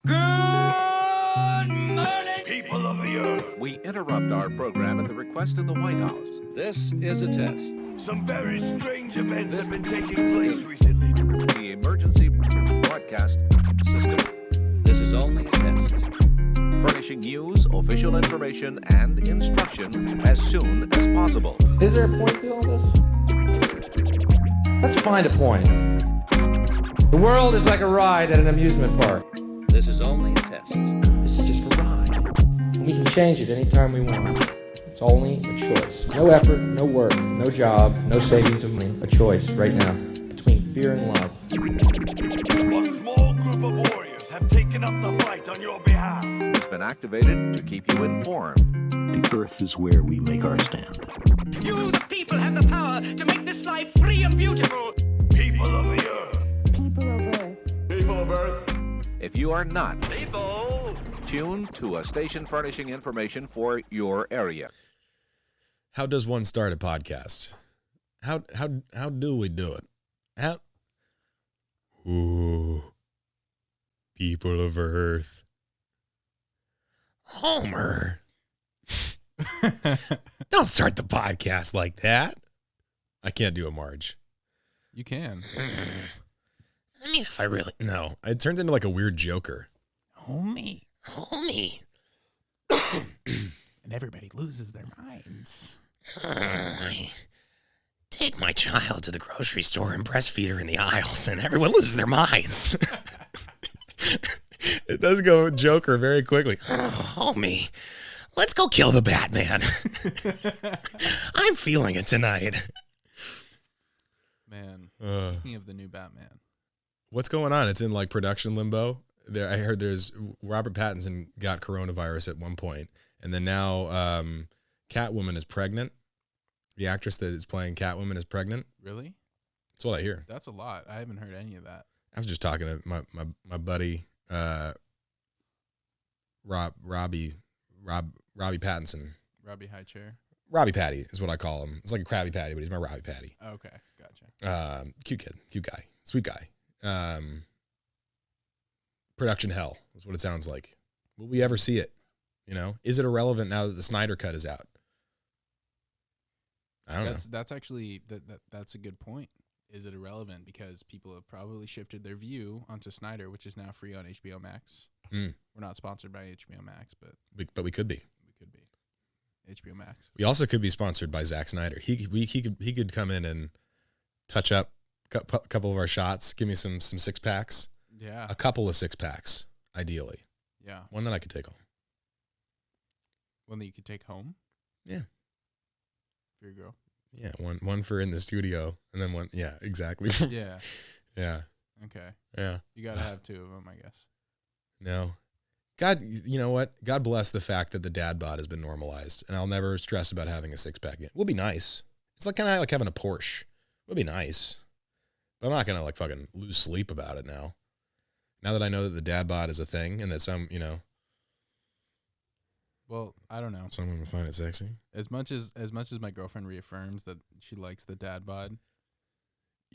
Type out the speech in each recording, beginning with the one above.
Good morning, people of the earth. We interrupt our program at the request of the White House. This is a test. Some very strange events have been taking place recently. The emergency broadcast system. This is only a test. Furnishing news, official information, and instruction as soon as possible. Is there a point to all this? Let's find a point. The world is like a ride at an amusement park. This is only a test. This is just a ride. And we can change it anytime we want. It's only a choice. No effort, no work, no job, no savings of money. A choice right now between fear and love. A small group of warriors have taken up the fight on your behalf. It's been activated to keep you informed. The earth is where we make our stand. You, the people, have the power to make this life free and beautiful. People of the earth. People of Earth. People of earth. If you are not People. tuned to a station furnishing information for your area. How does one start a podcast? How do we do it? Ooh, people of Earth. Homer. Don't start the podcast like that. I can't do a Marge. You can. I mean, if I really... No, it turns into like a weird Joker. Homie. And everybody loses their minds. I take my child to the grocery store and breastfeed her in the aisles, and everyone loses their minds. It does go Joker very quickly. Oh, homie, let's go kill the Batman. I'm feeling it tonight. Man, speaking of the new Batman. What's going on? It's in like production limbo. There, I heard there's Robert Pattinson got coronavirus at one point, and then now Catwoman is pregnant. The actress that is playing Catwoman is pregnant. Really? That's what I hear. That's a lot. I haven't heard any of that. I was just talking to my buddy Robbie Pattinson. Robbie High Chair. Robbie Patty is what I call him. It's like a Krabby Patty, but he's my Robbie Patty. Okay, gotcha. Cute kid, cute guy, sweet guy. Production hell is what it sounds like. Will we ever see it? You know, is it irrelevant now that the Snyder Cut is out? I don't know. That's actually that's a good point. Is it irrelevant? Because people have probably shifted their view onto Snyder, which is now free on HBO Max. We're not sponsored by HBO Max, but we could be. We could be. HBO Max. We also could be sponsored by Zack Snyder. He could come in and touch up a couple of our shots. Give me some 6-packs. Yeah. A couple of 6-packs, ideally. Yeah. One that I could take home. One that you could take home? Yeah. For your girl? Yeah, one for in the studio, and then one. Yeah, exactly. Yeah. Yeah. Okay. Yeah. You got to have 2 of them, I guess. No. God, you know what? God bless the fact that the dad bod has been normalized, and I'll never stress about having a 6-pack again. It will be nice. It's like kind of like having a Porsche. It would be nice. But I'm not going to like fucking lose sleep about it now. Now that I know that the dad bod is a thing and that some, Well, I don't know. Someone will find it sexy. As much as my girlfriend reaffirms that she likes the dad bod,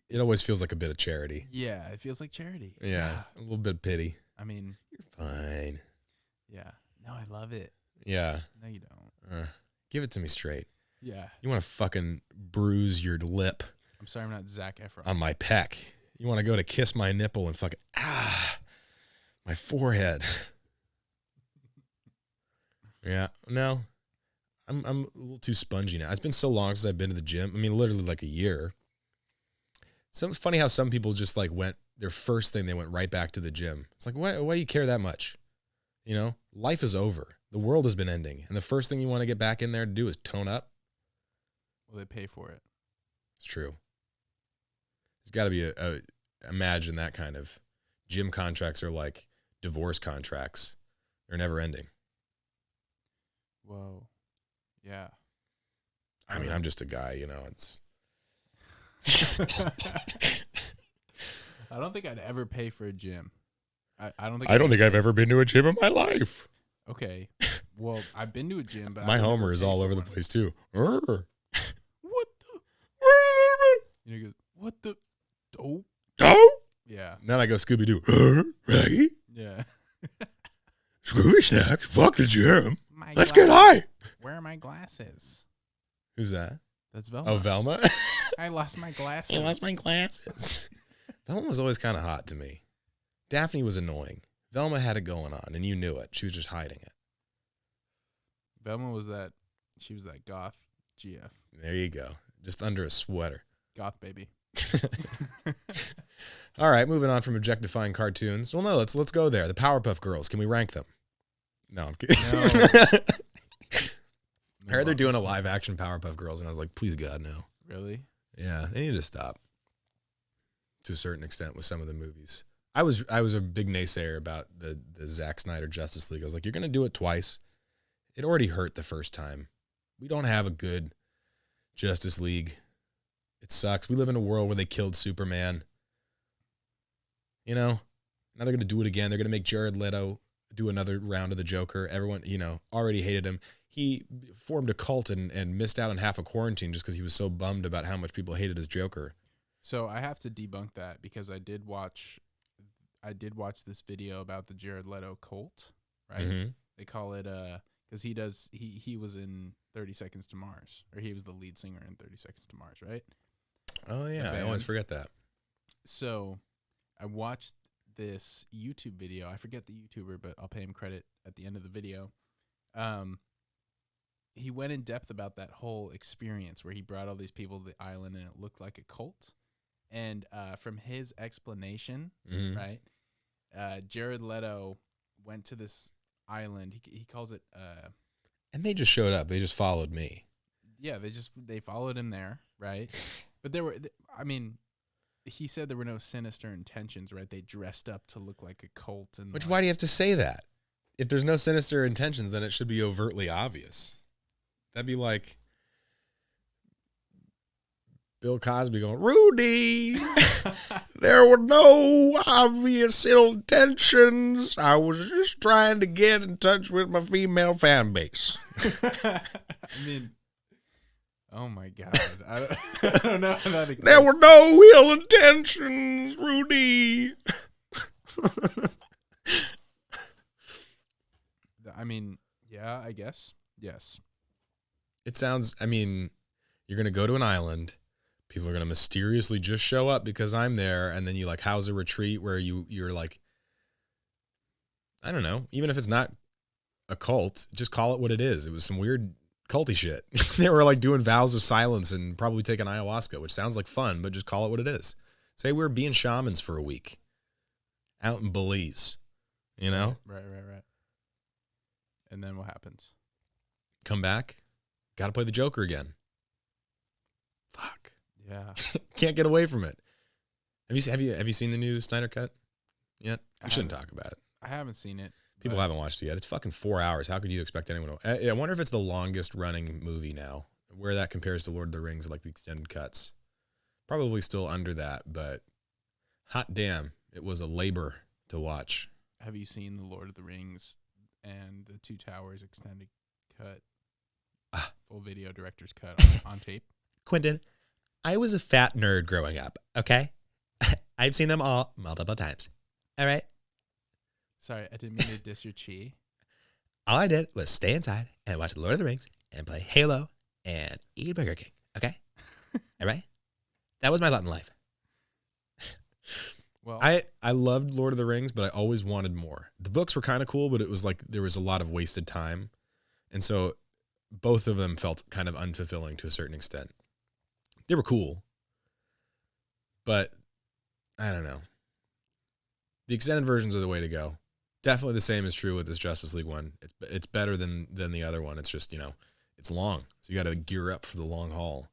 it always feels like a bit of charity. Yeah, it feels like charity. Yeah, a little bit of pity. I mean, you're fine. Yeah. No, I love it. Yeah. No, you don't. Give it to me straight. Yeah. You want to fucking bruise your lip. I'm sorry, I'm not Zac Efron. On my pec. You want to go to kiss my nipple and fucking my forehead. Yeah, no, I'm a little too spongy now. It's been so long since I've been to the gym. I mean, literally like a year. So it's funny how some people just like their first thing, they went right back to the gym. It's like, why do you care that much? You know, life is over. The world has been ending. And the first thing you want to get back in there to do is tone up. Well, they pay for it. It's true. There's got to be imagine that kind of gym contracts are like divorce contracts. They're never ending. Whoa. Yeah. I mean, I'm just a guy, it's. I don't think I'd ever pay for a gym. I don't think I've ever been to a gym in my life. Okay. Well, I've been to a gym, but my Homer is all over the place too. What the? You know, what the? Oh. Oh. Yeah. And then I go Scooby-Doo. Right? Yeah. movie snack. Fuck the gym. Let's gla- get high. Where are my glasses? Who's that? That's Velma. Oh, Velma? I lost my glasses. I lost my glasses. Velma was always kind of hot to me. Daphne was annoying. Velma had it going on, and you knew it. She was just hiding it. Velma was that. She was that goth GF. There you go. Just under a sweater. Goth baby. All right, moving on from objectifying cartoons. Well, no, let's go there. The Powerpuff Girls. Can we rank them? No, I'm kidding. No. I heard they're doing a live action Powerpuff Girls, and I was like, please God, no. Really? Yeah, they need to stop to a certain extent with some of the movies. I was a big naysayer about the Zack Snyder Justice League. I was like, you're going to do it twice. It already hurt the first time. We don't have a good Justice League. It sucks. We live in a world where they killed Superman. You know, now they're going to do it again. They're going to make Jared Leto do another round of the Joker. Everyone, already hated him. He formed a cult and missed out on half of quarantine just because he was so bummed about how much people hated his Joker. So I have to debunk that because I did watch this video about the Jared Leto cult, right? Mm-hmm. They call it because he was in 30 Seconds to Mars, or he was the lead singer in 30 Seconds to Mars, right? Oh yeah, I always forget that. So I watched this YouTube video. I forget the YouTuber, but I'll pay him credit at the end of the video. He went in depth about that whole experience where he brought all these people to the island and it looked like a cult. And from his explanation, Mm-hmm. right, Jared Leto went to this island. He calls it. And they just showed up. They just followed me. Yeah, they followed him there, right? But he said there were no sinister intentions, right? They dressed up to look like a cult. And Why do you have to say that? If there's no sinister intentions, then it should be overtly obvious. That'd be like Bill Cosby going, Rudy, there were no obvious ill intentions. I was just trying to get in touch with my female fan base. Oh my God. I don't know how that There were no ill intentions, Rudy. Yeah, I guess. Yes. It sounds, you're going to go to an island. People are going to mysteriously just show up because I'm there. And then you house a retreat where you're like, I don't know, even if it's not a cult, just call it what it is. It was some weird culty shit. They were doing vows of silence and probably taking ayahuasca, which sounds like fun, but just call it what it is. Say we're being shamans for a week out in Belize, Right. And then what happens? Come back. Got to play the Joker again. Fuck. Yeah. Can't get away from it. Have you seen the new Snyder Cut yet? We shouldn't talk about it. I haven't seen it. People haven't watched it yet. It's fucking 4 hours. How could you expect anyone to? I wonder if it's the longest running movie now, where that compares to Lord of the Rings, the extended cuts. Probably still under that, but hot damn, it was a labor to watch. Have you seen the Lord of the Rings and the Two Towers extended cut, full video director's cut on tape? Quentin, I was a fat nerd growing up, okay? I've seen them all multiple times. All right? Sorry, I didn't mean to diss your chi. All I did was stay inside and watch Lord of the Rings and play Halo and eat Burger King, okay? All right? That was my lot in life. Well, I loved Lord of the Rings, but I always wanted more. The books were kind of cool, but it was there was a lot of wasted time. And so both of them felt kind of unfulfilling to a certain extent. They were cool, but I don't know. The extended versions are the way to go. Definitely the same is true with this Justice League one. It's better than the other one. It's just, it's long. So you got to gear up for the long haul.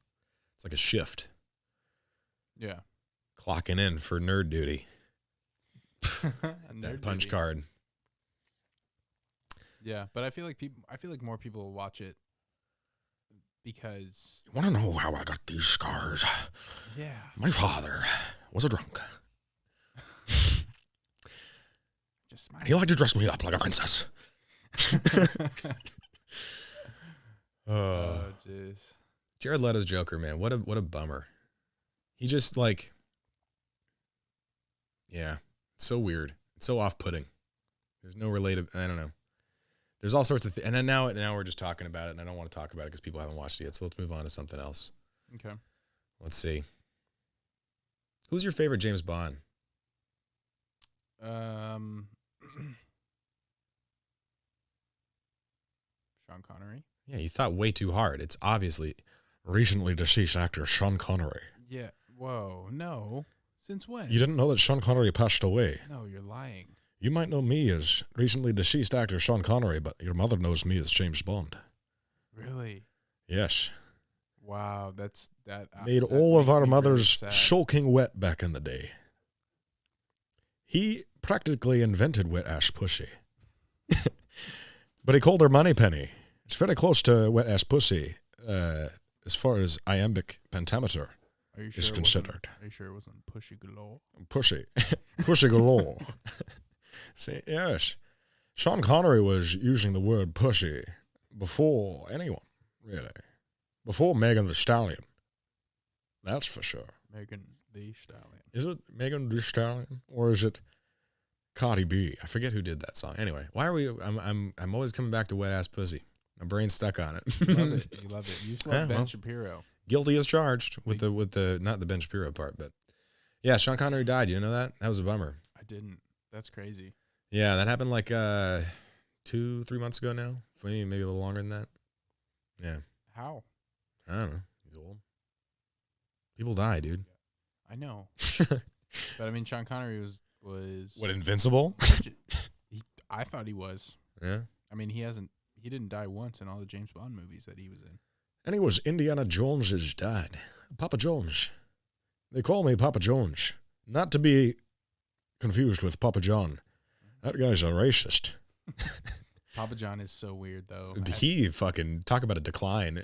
It's like a shift. yeah. Clocking in for nerd duty. Nerd That punch duty. card. Yeah, but I feel like more people will watch it because You want to know how I got these scars? yeah. My father was a drunk. Just smile. And he liked to dress me up like a princess. Oh jeez. Jared Leto's Joker, man. What a bummer. He just yeah, it's so weird. It's so off-putting. There's no related, I don't know. There's all sorts of things. And then now we're just talking about it, and I don't want to talk about it because people haven't watched it yet. So let's move on to something else. Okay. Let's see. Who's your favorite James Bond? Sean Connery. Yeah, you thought way too hard. It's obviously recently deceased actor Sean Connery. Yeah. Whoa. No. Since when? You didn't know that Sean Connery passed away. No, you're lying. You might know me as recently deceased actor Sean Connery, but your mother knows me as James Bond. Really? Yes. Wow. That Made that all of makes our me mothers very sad. soaking wet back in the day. He practically invented wet ass pussy. But he called her Moneypenny. It's very close to wet ass pussy as far as iambic pentameter Are you is sure considered. Are you sure it wasn't Pushy Galore? Pussy. Pussy galore. See, yes. Sean Connery was using the word pussy before anyone, really. Before Megan Thee Stallion. That's for sure. Megan Thee Stallion. Is it Megan Thee Stallion or is it Cardi B? I forget who did that song. Anyway, why are we? I'm always coming back to wet ass pussy. My brain's stuck on it. You love it. You love it. You just love Yeah, Ben well. Shapiro. Guilty as charged with the not the Ben Shapiro part, but yeah, Sean Connery died. You know that? That was a bummer. I didn't. That's crazy. Yeah, that happened like 2-3 months ago now. For me, maybe a little longer than that. Yeah, How? I don't know. He's old. People die, dude. I know. But I mean, Sean Connery was What, Invincible? I thought he was. Yeah. I mean, he didn't die once in all the James Bond movies that he was in. And he was Indiana Jones's dad. Papa Jones. They call me Papa Jones. Not to be confused with Papa John. That guy's a racist. Papa John is so weird, though. He fucking, talk about a decline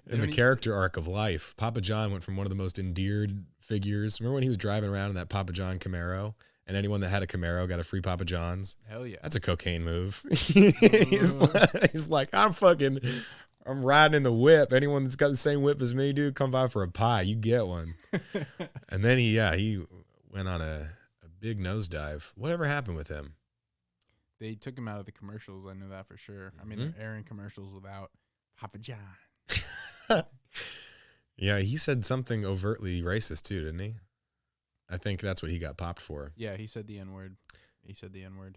in the character arc of life. Papa John went from one of the most endeared figures. Remember when he was driving around in that Papa John Camaro? And anyone that had a Camaro got a free Papa John's? Hell yeah. That's a cocaine move. he's like, I'm riding in the whip. Anyone that's got the same whip as me, dude, come by for a pie. You get one. And then he went on a big nosedive. Whatever happened with him? They took him out of the commercials. I know that for sure. I mean, they're airing commercials without Papa John. Yeah, he said something overtly racist too, didn't he? I think that's what he got popped for. Yeah, he said the N-word.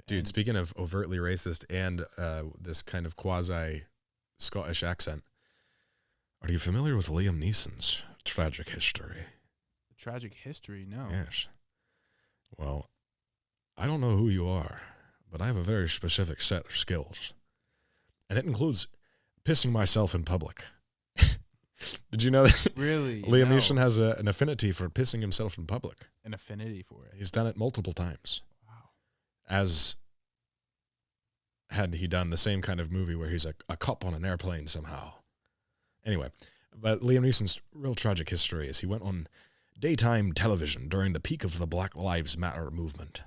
Dude, And speaking of overtly racist and this kind of quasi-Scottish accent, are you familiar with Liam Neeson's tragic history? tragic history, no. Yes. Well, I don't know who you are, but I have a very specific set of skills. And it includes pissing myself in public. Did you know that? Really? Liam No. Neeson has an affinity for pissing himself in public. An affinity for it. He's done it multiple times. Wow. As had he done the same kind of movie where he's a cop on an airplane somehow. Anyway, but Liam Neeson's real tragic history is he went on daytime television during the peak of the Black Lives Matter movement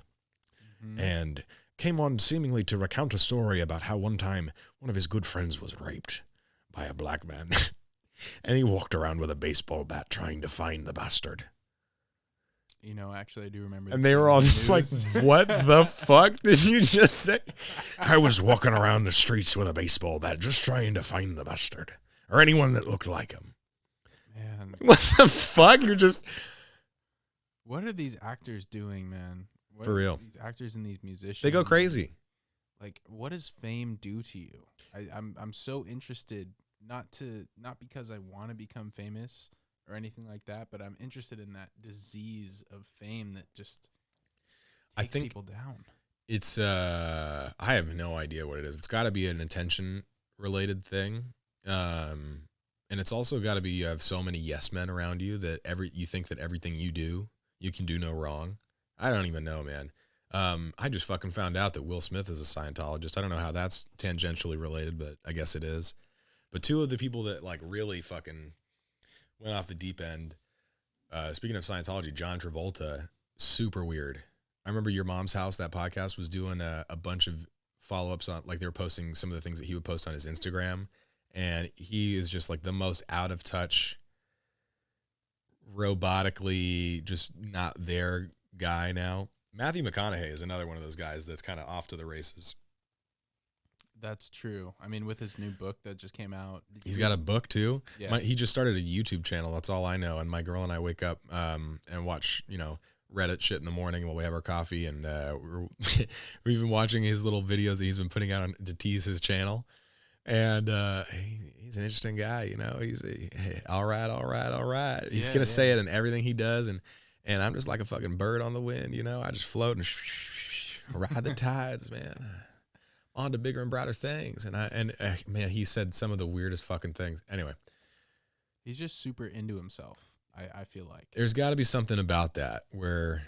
and came on seemingly to recount a story about how one time one of his good friends was raped by a black man. And he walked around with a baseball bat trying to find the bastard. You know, actually, I do remember. And they were all just like, what the fuck did you just say? I was walking around the streets with a baseball bat just trying to find the bastard. Or anyone that looked like him. Man. What the fuck? You're just... What are these actors doing, man? What For are real. These actors and these musicians. They go crazy. Like, what does fame do to you? I'm so interested, not because I want to become famous or anything like that, but I'm interested in that disease of fame that just takes people down. It's I have no idea what it is. It's got to be an attention related thing. And it's also got to be you have so many yes men around you that you think that everything you do, you can do no wrong. I don't even know, man. I just fucking found out that Will Smith is a Scientologist. I don't know how that's tangentially related, but I guess it is. But two of the people that like really fucking went off the deep end, speaking of Scientology, John Travolta, super weird. I remember Your Mom's House, that podcast was doing a bunch of follow-ups on, like they were posting some of the things that he would post on his Instagram. And he is just like the most out of touch, robotically just not there guy now. Matthew McConaughey is another one of those guys that's kind of off to the races. That's true. I mean, with his new book that just came out. He's got a book too. Yeah. He just started a YouTube channel. That's all I know. And my girl and I wake up and watch, Reddit shit in the morning while we have our coffee. And we've been watching his little videos that he's been putting out to tease his channel. And he's an interesting guy, He's all right. He's gonna say it in everything he does, and I'm just like a fucking bird on the wind, I just float and ride the tides, man. On to bigger and brighter things, man, he said some of the weirdest fucking things. Anyway, he's just super into himself. I feel like there's got to be something about that where.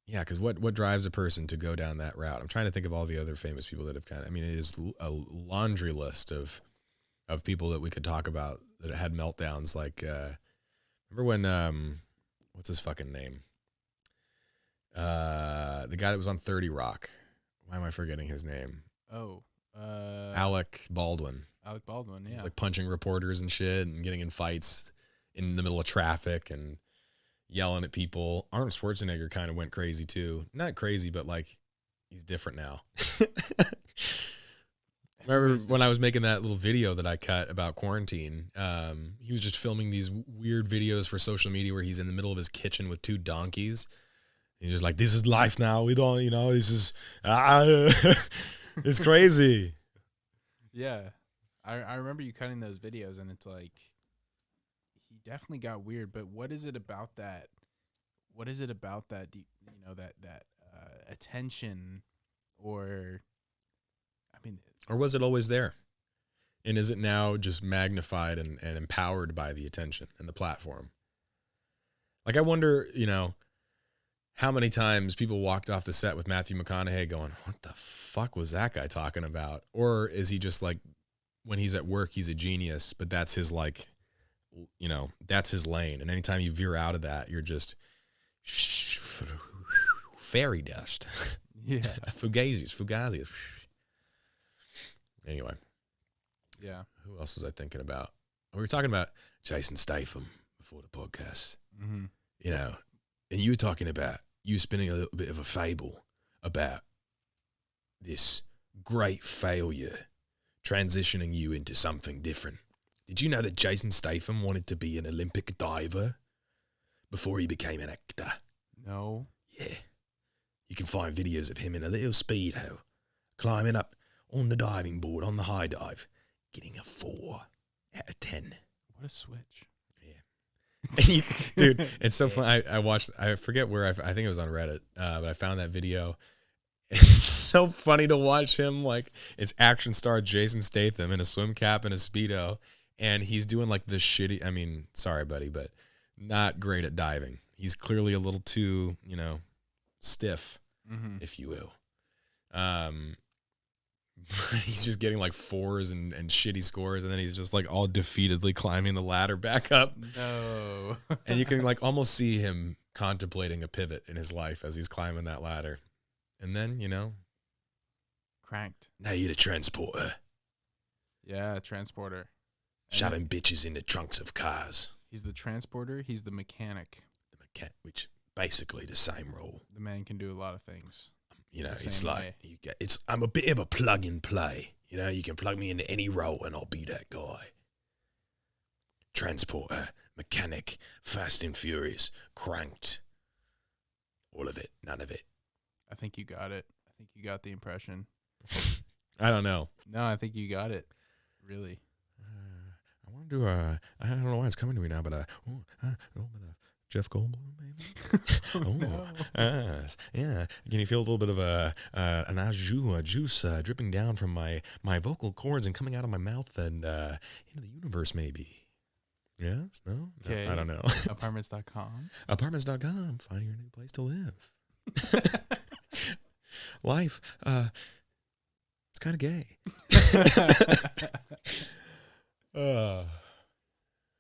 Yeah, because what drives a person to go down that route? I'm trying to think of all the other famous people that have it is a laundry list of people that we could talk about that had meltdowns. Like, remember when, what's his fucking name? The guy that was on 30 Rock. Why am I forgetting his name? Oh, Alec Baldwin. Alec Baldwin, yeah. He's like punching reporters and shit and getting in fights in the middle of traffic and yelling at people. Arnold Schwarzenegger kind of went crazy too. Not crazy, but like he's different now. Remember when I was making that little video that I cut about quarantine? He was just filming these weird videos for social media where he's in the middle of his kitchen with 2 donkeys. He's just like, this is life now. We don't, this is, it's crazy. Yeah. I remember you cutting those videos and it's like, he definitely got weird, but what is it about that? What is it about that, that attention or was it always there? And is it now just magnified and empowered by the attention and the platform? Like, I wonder, how many times people walked off the set with Matthew McConaughey going, what the fuck was that guy talking about? Or is he just like, when he's at work, he's a genius, but that's his like, that's his lane. And anytime you veer out of that, you're just fairy dust. Yeah. Fugazi. Anyway. Yeah. Who else was I thinking about? We were talking about Jason Statham before the podcast. Mm-hmm. And you were talking about you spinning a little bit of a fable about this great failure transitioning you into something different. Did you know that Jason Statham wanted to be an Olympic diver before he became an actor? No. Yeah. You can find videos of him in a little Speedo, climbing up on the diving board on the high dive, getting a 4 out of 10. What a switch. Yeah. Dude, it's so fun. I watched, I forget where, I think it was on Reddit, but I found that video. It's so funny to watch him, like, it's action star Jason Statham in a swim cap and a Speedo. And he's doing like this shitty, sorry, buddy, but not great at diving. He's clearly a little too, stiff, if you will. He's just getting like 4s and shitty scores. And then he's just like all defeatedly climbing the ladder back up. No. And you can like almost see him contemplating a pivot in his life as he's climbing that ladder. And then, cranked. Now you're the transporter. Yeah, transporter. Shoving bitches into trunks of cars. He's the transporter. He's the mechanic. Which basically the same role. The man can do a lot of things. It's like I'm a bit of a plug and play. You can plug me into any role and I'll be that guy. Transporter, mechanic, Fast and Furious, cranked. All of it, none of it. I think you got it. I think you got the impression. I don't know. No, I think you got it. Really. I want to do I don't know why it's coming to me now, but a little bit of Jeff Goldblum, maybe. Yeah. Can you feel a little bit of a juice dripping down from my vocal cords and coming out of my mouth and into the universe, maybe? Yes? No? Okay. I don't know. Apartments.com. Apartments.com. Finding your new place to live. Life. It's kind of gay.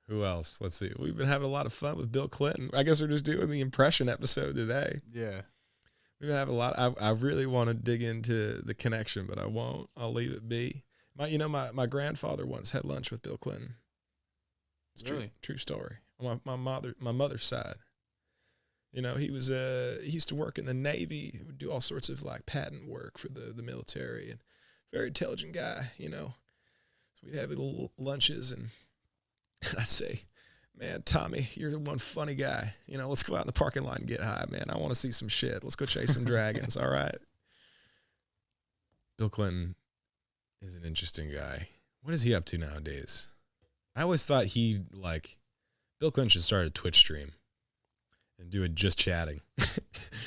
Who else? Let's see. We've been having a lot of fun with Bill Clinton. I guess we're just doing the impression episode today. Yeah. We've been having a lot. I really want to dig into the connection, but I won't. I'll leave it be. My grandfather once had lunch with Bill Clinton. It's really? True story. My mother's side. He used to work in the Navy. He would do all sorts of like patent work for the military, and very intelligent guy, you know. So we'd have little lunches, and I say, man, Tommy, you're one funny guy. You know, let's go out in the parking lot and get high, man. I want to see some shit. Let's go chase some dragons, all right? Bill Clinton is an interesting guy. What is he up to nowadays? I always thought Bill Clinton should start a Twitch stream and do it just chatting.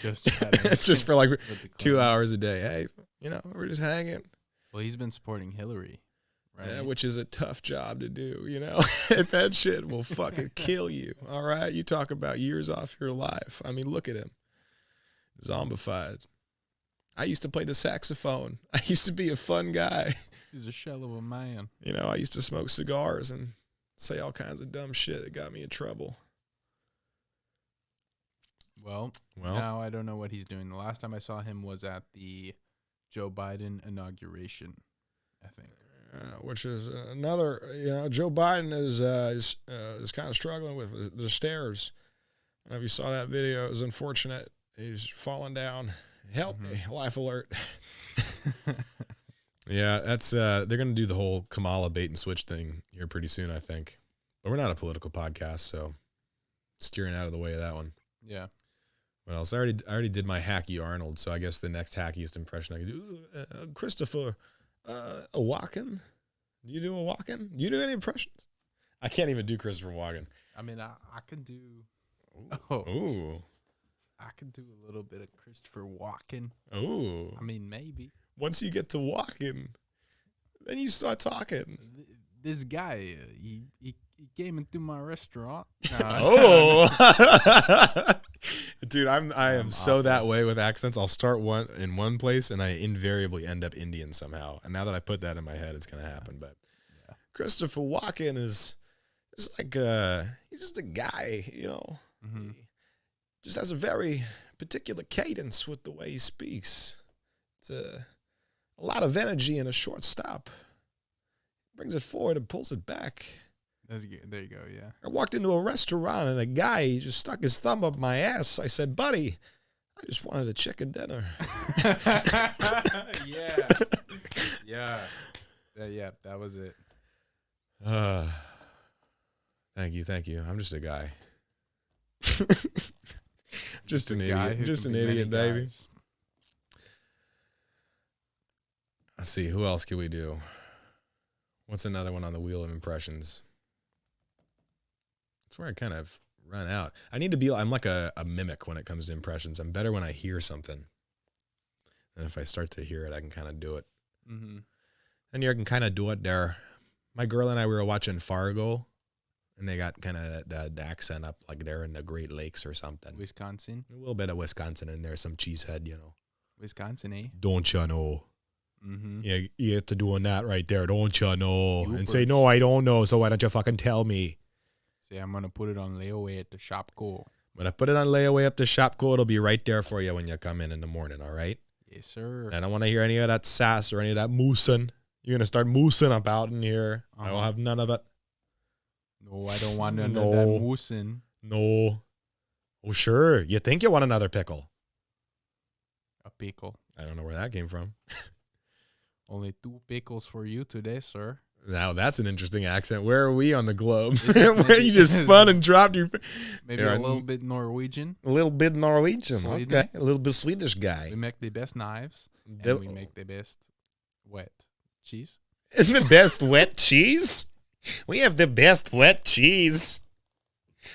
Just chatting. Just for like 2 hours a day. Hey, you know, we're just hanging. Well, he's been supporting Hillary, right? Yeah, which is a tough job to do, you know. That shit will fucking kill you, all right? You talk about years off your life. I mean, look at him. Zombified. I used to play the saxophone. I used to be a fun guy. He's a shell of a man. You know, I used to smoke cigars and say all kinds of dumb shit that got me in trouble. Well, now I don't know what he's doing. The last time I saw him was at the Joe Biden inauguration, I think. Which is another, you know, Joe Biden is kind of struggling with the stairs. I don't know if you saw that video. It was unfortunate. He's falling down. Help me, life alert. Yeah, that's they're going to do the whole Kamala bait and switch thing here pretty soon, I think. But we're not a political podcast, so steering out of the way of that one. Yeah. What else? I already did my hacky Arnold, so I guess the next hackiest impression I could do is Christopher Walken. Do you do a Walken? Do you do any impressions? I can't even do Christopher Walken. I mean, I can do. Ooh. I can do a little bit of Christopher Walken. Ooh. I mean, maybe. Once you get to Walken, then you start talking. This guy, he came into my restaurant. Oh. Dude, I am so that way with accents. I'll start in one place and I invariably end up Indian somehow. And now that I put that in my head, it's going to happen. But yeah. Christopher Walken is like he's just a guy, you know. Mm-hmm. He just has a very particular cadence with the way he speaks. It's a lot of energy in a short stop. Brings it forward and pulls it back. There you go, yeah. I walked into a restaurant and a guy just stuck his thumb up my ass. I said, buddy, I just wanted a chicken dinner. Yeah, that was it. Thank you. I'm just a guy. just an idiot. Just an idiot, baby. Let's see, who else can we do? What's another one on the wheel of impressions? That's where I kind of run out. I'm like a mimic when it comes to impressions. I'm better when I hear something. And if I start to hear it, I can kind of do it. Mm-hmm. And you can kind of do it there. My girl and I, we were watching Fargo, and they got kind of the accent up like they're in the Great Lakes or something. Wisconsin? A little bit of Wisconsin in there, some cheesehead, you know. Wisconsin, eh? Don't you know? Mm-hmm. Yeah, you get to doing that right there, don't you know? Youpers. And say, no, I don't know, so why don't you fucking tell me? Say, I'm going to put it on layaway at the Shopko. When I put it on layaway up the Shopko, it'll be right there for you when you come in the morning, all right? Yes, sir. I don't want to hear any of that sass or any of that moosing. You're going to start moosing about in here. I don't have none of it. No, I don't want none of that moosing. No. Oh, sure. You think you want another pickle? A pickle. I don't know where that came from. Only 2 pickles for you today, sir. Now that's an interesting accent. Where are we on the globe? Where you just spun and dropped your... Maybe a little bit Norwegian. A little bit Norwegian. Sweden. Okay. A little bit Swedish guy. We make the best knives. And we make the best wet cheese. The best wet cheese? We have the best wet cheese.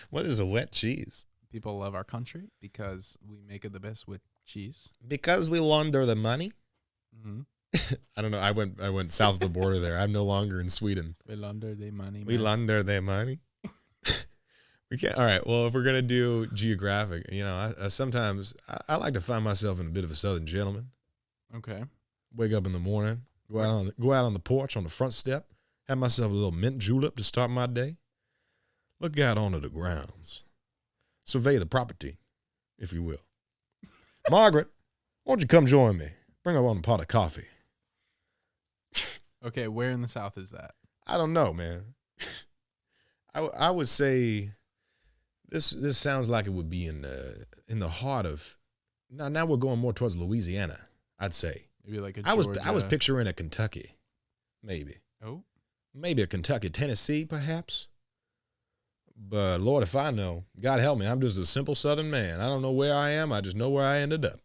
What is a wet cheese? People love our country because we make it the best with cheese. Because we launder the money? Mm-hmm. I don't know. I went south of the border there. I'm no longer in Sweden. We launder the money. We launder the money. We can't. All right. Well, if we're gonna do geographic, you know, I sometimes like to find myself in a bit of a Southern gentleman. Okay. Wake up in the morning, go out on the porch on the front step, have myself a little mint julep to start my day. Look out onto the grounds, survey the property, if you will. Margaret, won't you come join me? Bring up on a pot of coffee. Okay, where in the South is that? I don't know, man. I would say this sounds like it would be in the heart of now we're going more towards Louisiana, I'd say. Maybe like a I was Georgia. picturing a Kentucky, maybe a Kentucky, Tennessee, perhaps. But Lord, if I know, God help me, I'm just a simple Southern man. I don't know where I am. I just know where I ended up.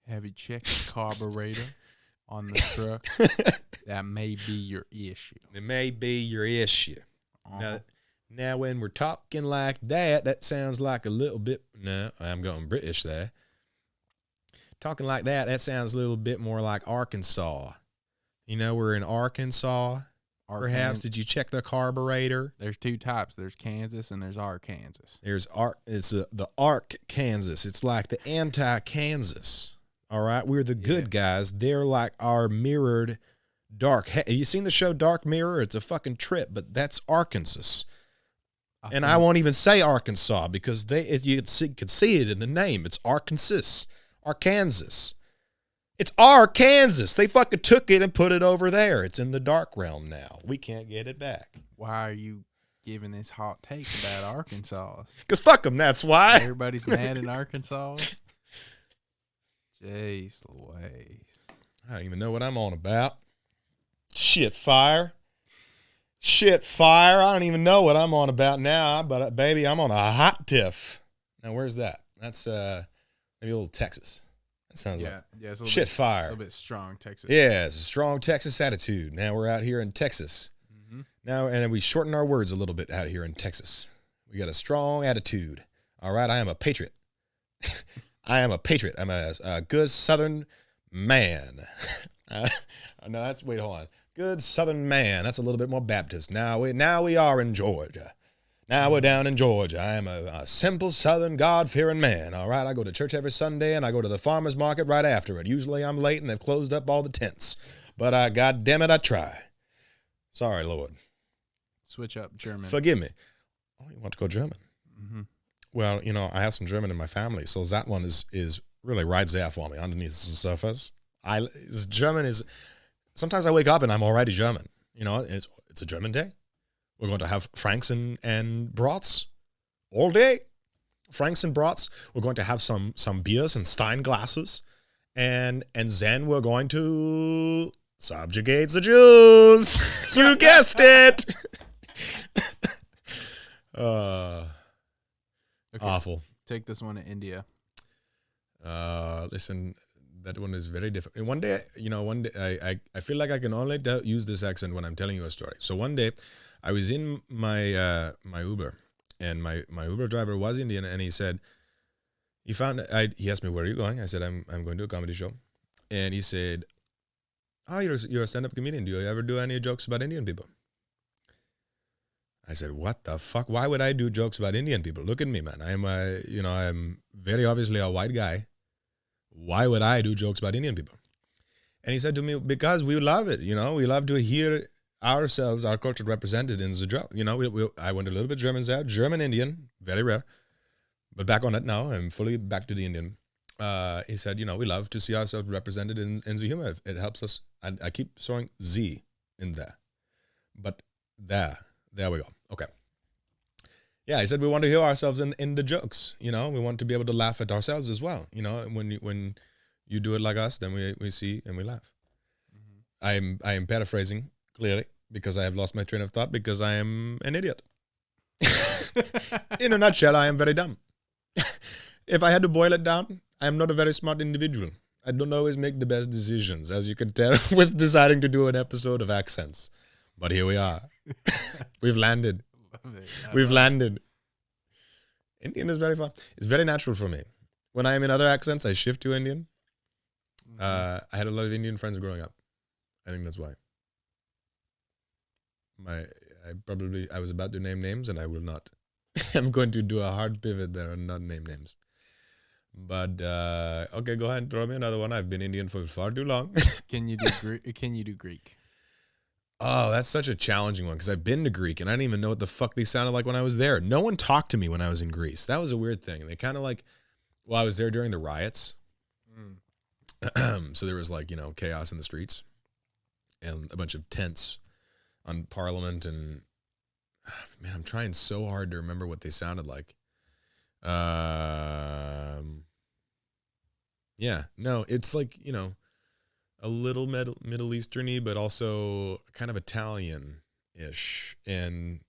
Have you checked the carburetor on the truck? That may be your issue. It may be your issue. Uh-huh. Now, when we're talking like that sounds like a little bit. No, I'm going British there. Talking like that sounds a little bit more like Arkansas. You know, we're in Arkansas. Perhaps did you check the carburetor? There's two types. There's Kansas and there's Arkansas. It's the Ark-Kansas. It's like the anti-Kansas. All right, we're the good guys. They're like our mirrored dark. Have you seen the show Dark Mirror? It's a fucking trip, but that's Arkansas. I won't even say Arkansas because you could see it in the name. It's Arkansas. It's Arkansas. They fucking took it and put it over there. It's in the dark realm now. We can't get it back. Why are you giving this hot take about Arkansas? Because fuck them, that's why. Everybody's mad in Arkansas. Jeez Louise. I don't even know what I'm on about. Shit fire. I don't even know what I'm on about now, but baby, I'm on a hot tiff. Now, where's that? That's maybe a little Texas. That sounds like it's a shit fire. A little bit strong Texas. Yeah, it's a strong Texas attitude. Now we're out here in Texas. Mm-hmm. Now, and we shorten our words a little bit out here in Texas. We got a strong attitude. All right, I am a patriot. I'm a good Southern man. No, hold on. Good Southern man. That's a little bit more Baptist. Now we are in Georgia. Now we're down in Georgia. I am a simple Southern God-fearing man. All right, I go to church every Sunday, and I go to the farmer's market right after it. Usually I'm late, and they've closed up all the tents. But God damn it, I try. Sorry, Lord. Switch up German. Forgive me. Oh, you want to go German? Mm-hmm. Well, you know, I have some German in my family, so that one is really right there for me underneath the surface. German is. Sometimes I wake up and I'm already German. You know, it's a German day. We're going to have Franks and brats all day. Franks and brats. We're going to have some beers and Stein glasses, and then we're going to subjugate the Jews. You guessed it. Okay. Awful. Take this one to India. Listen, that one is very different. And one day I feel like I can only use this accent when I'm telling you a story. So one day I was in my my Uber, and my Uber driver was Indian, and he said, he asked me, where are you going? I said, I'm going to a comedy show. And he said, oh, you're a stand-up comedian. Do you ever do any jokes about Indian people? I said, what the fuck? Why would I do jokes about Indian people? Look at me, man. I'm very obviously a white guy. Why would I do jokes about Indian people? And he said to me, because we love it. You know, we love to hear ourselves, our culture represented in the joke. You know, I went a little bit German there, German Indian, very rare. But back on it now, I'm fully back to the Indian. He said, you know, we love to see ourselves represented in the humor. It helps us. I keep throwing Z in there. But there we go. Okay. Yeah, he said we want to hear ourselves in the jokes. You know, we want to be able to laugh at ourselves as well. You know, when you do it like us, then we see and we laugh. Mm-hmm. I am paraphrasing clearly because I have lost my train of thought because I am an idiot. In a nutshell, I am very dumb. If I had to boil it down, I am not a very smart individual. I don't always make the best decisions, as you can tell with deciding to do an episode of accents. But here we are. We've landed. We've landed. Indian is very fun. It's very natural for me. When I am in other accents, I shift to Indian. I had a lot of Indian friends growing up. I think that's why. I was about to name names, and I will not. I'm going to do a hard pivot there and not name names. But okay, go ahead and throw me another one. I've been Indian for far too long. Can you do Greek? Oh, that's such a challenging one because I've been to Greek and I didn't even know what the fuck they sounded like when I was there. No one talked to me when I was in Greece. That was a weird thing. They kind of like, well, I was there during the riots. So there was like, you know, chaos in the streets and a bunch of tents on Parliament. And man, I'm trying so hard to remember what they sounded like. Yeah, no, it's like, you know, a little Middle Easterny, but also kind of Italian-ish, and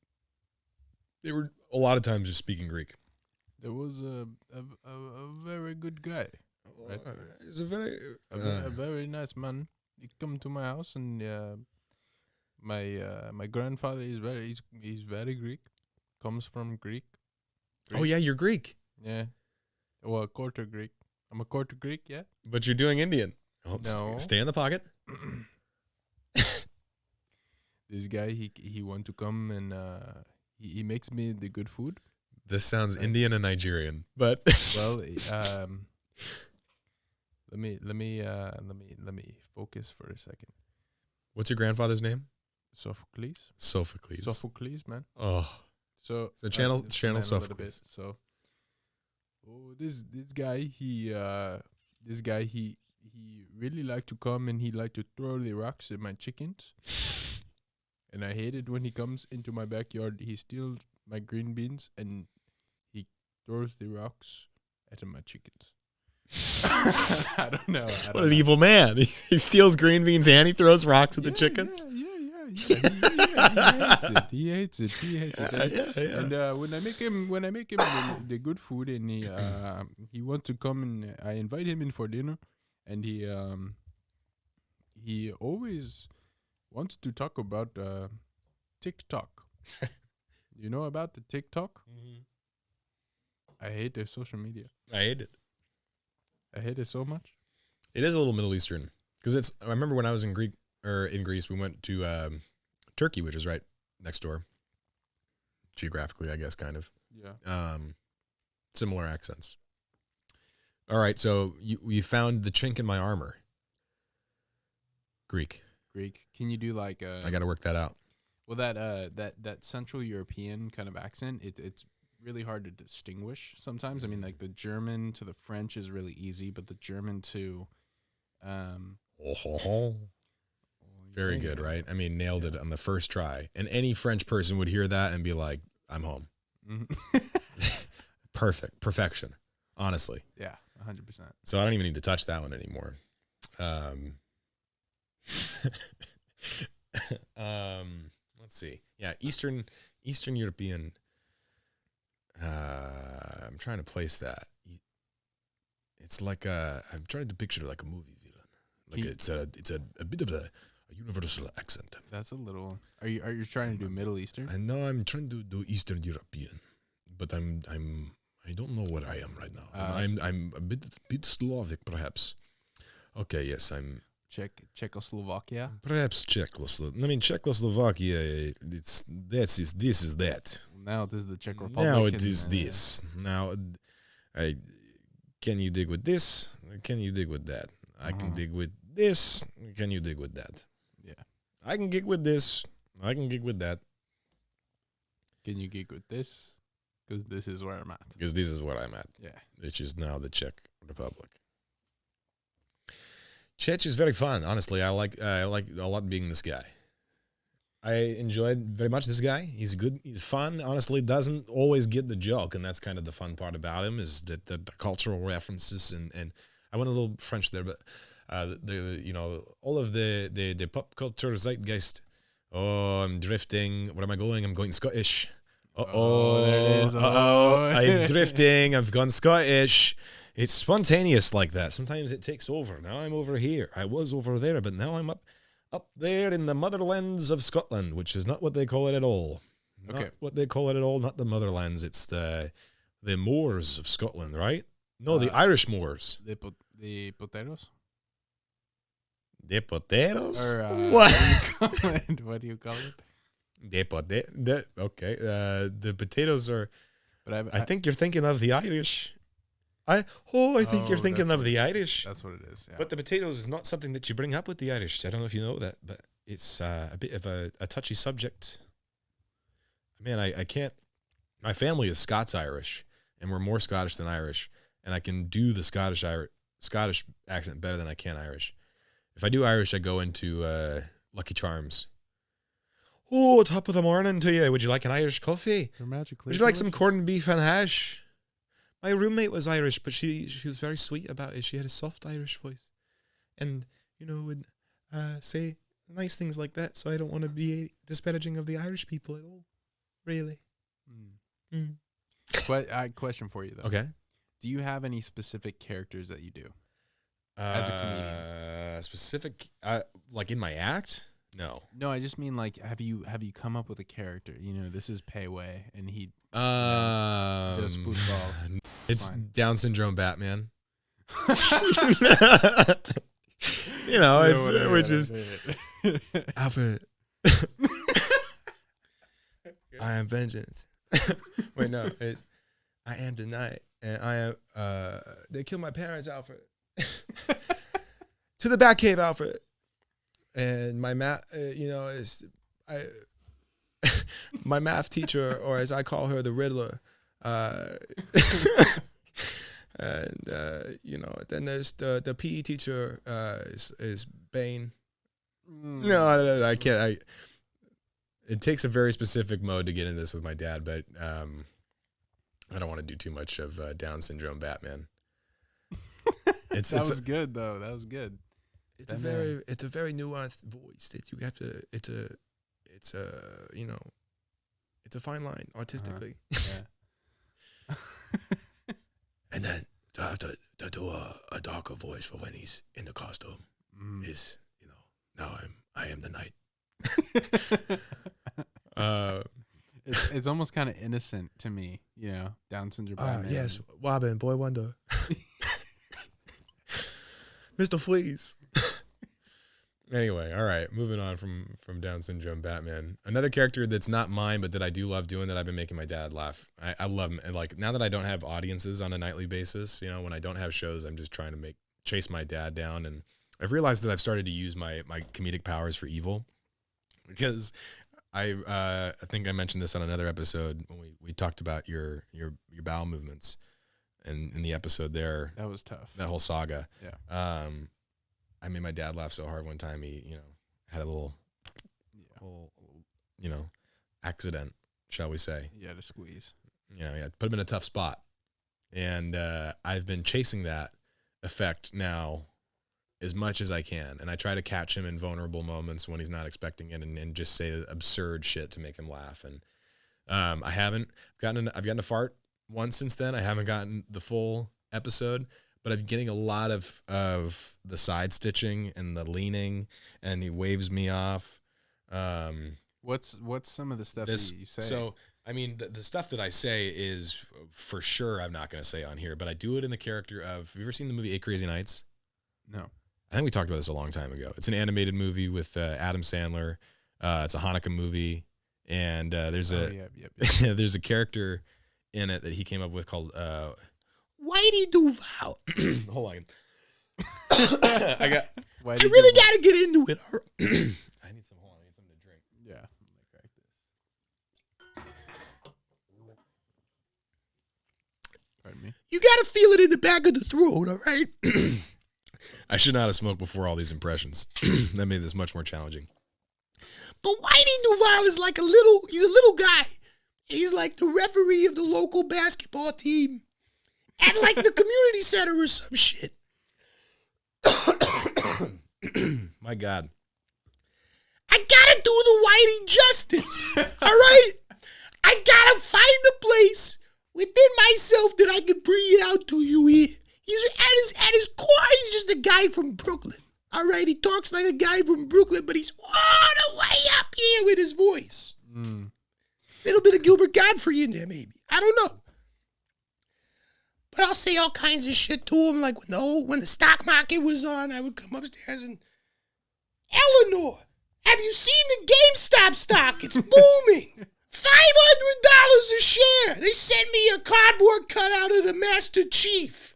they were a lot of times just speaking Greek. There was a very good guy. Right? He's a very A very nice man. He come to my house, and my grandfather is he's very Greek. Comes from Greek. Oh yeah, you're Greek, Yeah. Well, quarter Greek. I'm a quarter Greek, yeah. but you're doing Indian. Oh, No. Stay in the pocket. This guy, he want to come and he makes me the good food. This sounds Right. Indian and Nigerian, but Well, let me focus for a second. what's your grandfather's name? Sophocles. Sophocles. Sophocles, man. Oh, So channel explain a little bit. Sophocles. So, this guy he really liked to come and he liked to throw the rocks at my chickens, and I hate it when he comes into my backyard. He steals my green beans and he throws the rocks at my chickens. I don't know. what an evil man! He steals green beans and he throws rocks at the chickens. Yeah. He hates it. And when I make him the good food, and he wants to come, and I invite him in for dinner, and he always wants to talk about TikTok. You know about the TikTok? I hate their social media. I hate it. I hate it so much. It is a little Middle Eastern because I remember when I was in Greece, we went to Turkey, which is right next door. Geographically, I guess, kind of. Yeah. Similar accents. All right, so you found the chink in my armor. Greek. Can you do like I got to work that out. well that Central European kind of accent? It's really hard to distinguish sometimes. I mean, like the German to the French is really easy, but the German to Very good, right? I mean, nailed it on the first try. And any French person would hear that and be like, I'm home. Perfection, honestly. Yeah, 100%. So I don't even need to touch that one anymore. Let's see. Yeah, Eastern European. I'm trying to place that. It's like I'm trying to picture like a movie villain. Like it's a bit of a universal accent. That's a little. Are you trying to do Middle Eastern? I know I'm trying to do Eastern European, but I don't know what I am right now. I'm a bit Slavic perhaps. Okay, yes, I'm Czechoslovakia. perhaps Czechoslovakia. I mean Czechoslovakia. This is that. Now it is the Czech Republic. Now it is this. Now, can you dig with this? Can you dig with that? I can dig with this. Can you dig with that? Yeah. I can gig with this. I can gig with that. Can you gig with this? Because this is where I'm at. Because this is where I'm at. Yeah. Which is now the Czech Republic. Czech is very fun. Honestly, I like a lot being this guy. I enjoyed very much this guy. He's good. He's fun. Honestly, doesn't always get the joke, and that's kind of the fun part about him is that the cultural references and I went a little French there, but all of the pop culture zeitgeist. Oh, I'm drifting. Where am I going? I'm going Scottish. There it is. I'm drifting. I've gone Scottish. It's spontaneous like that. Sometimes it takes over. Now I'm over here. I was over there, but now I'm up there in the motherlands of Scotland, which is not what they call it at all. Not what they call it at all. Not the motherlands. It's the moors of Scotland, right? No, the Irish moors. The poteros? De poteros? Or, What? What do you call it? Okay. The potatoes are. But I think you're thinking of the Irish. I think you're thinking of the Irish. That's what it is. Yeah. But the potatoes is not something that you bring up with the Irish. I don't know if you know that, but it's a bit of a touchy subject. Man, I can't. My family is Scots-Irish, and we're more Scottish than Irish, and I can do the Scottish accent better than I can Irish. If I do Irish, I go into Lucky Charms. Oh, top of the morning to you. Would you like an Irish coffee? They're magically Would you like some delicious. corned beef and hash? My roommate was Irish, but she was very sweet about it. She had a soft Irish voice. And would say nice things like that. So I don't want to be disparaging of the Irish people at all. Really. Question for you though. Okay. Do you have any specific characters that you do as a comedian? Specific, like in my act? No. No, I just mean like, have you come up with a character? This is Payway, and he does football. It's fine. Down syndrome Batman. Which is Alfred. I am vengeance. Wait, no, it's I am the night, and I am. They killed my parents, Alfred. To the Batcave, Alfred. And my math, my math teacher, or as I call her, the Riddler. And then there's the PE teacher is Bane. No, I can't. It takes a very specific mode to get into this with my dad, but I don't want to do too much of Down syndrome Batman. That was good though. That was good. It's a very nuanced voice that you have to. It's a fine line artistically. Yeah. And then to have to do a darker voice for when he's in the costume is, now I am the knight. It's almost kind of innocent to me, Down syndrome. Batman. Yes, Robin, Boy Wonder, Mr. Freeze. Anyway, all right, moving on from Down syndrome Batman. Another character that's not mine, but that I do love doing, that I've been making my dad laugh. I love him, and like now that I don't have audiences on a nightly basis, when I don't have shows, I'm just trying to chase my dad down, and I've realized that I've started to use my comedic powers for evil, because I think I mentioned this on another episode when we talked about your bowel movements, and in the episode there. That was tough. That whole saga. Yeah. I made my dad laugh so hard one time. He, had a little, accident, shall we say? Yeah, to squeeze. Put him in a tough spot, and I've been chasing that effect now as much as I can, and I try to catch him in vulnerable moments when he's not expecting it, and just say absurd shit to make him laugh. And I've gotten a fart once since then. I haven't gotten the full episode. But I'm getting a lot of the side stitching and the leaning, and he waves me off. What's some of the stuff that you say? So, I mean, the stuff that I say is for sure I'm not going to say on here, but I do it in the character of, have you ever seen the movie 8 Crazy Nights? No. I think we talked about this a long time ago. It's an animated movie with Adam Sandler. It's a Hanukkah movie, and there's there's a character in it that he came up with called Whitey Duval. Hold on. I really got to get into it. I need something to drink. Yeah. I'm gonna crack this. Pardon me. You got to feel it in the back of the throat, all right? I should not have smoked before all these impressions. That made this much more challenging. But Whitey Duval is like he's a little guy. And he's like the referee of the local basketball team. At like the community center or some shit. My God. I gotta do the Whitey justice. All right? I gotta find a place within myself that I can bring it out to you here. He's at his core, he's just a guy from Brooklyn. All right? He talks like a guy from Brooklyn, but he's all the way up here with his voice. Little bit of Gilbert Godfrey in there, maybe. I don't know. But I'll say all kinds of shit to him, like when the stock market was on, I would come upstairs and, Eleanor, have you seen the GameStop stock? It's booming. $500 a share. They sent me a cardboard cutout of the Master Chief.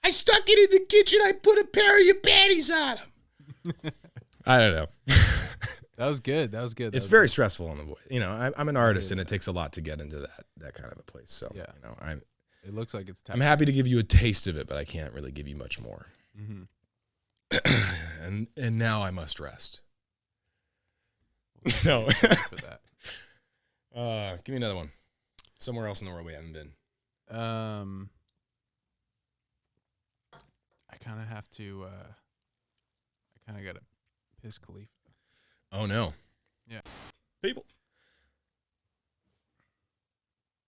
I stuck it in the kitchen. I put a pair of your panties on him. I don't know. That was good. It's very stressful on the voice. I'm an artist, and it takes a lot to get into that kind of a place. So, yeah. It looks like it's tough. I'm happy to give you a taste of it, but I can't really give you much more. Mm-hmm. and now I must rest. No. For that. Give me another one. Somewhere else in the world we haven't been. I kind of have to Kind of got a piss Khalifa. Oh no. Yeah. People.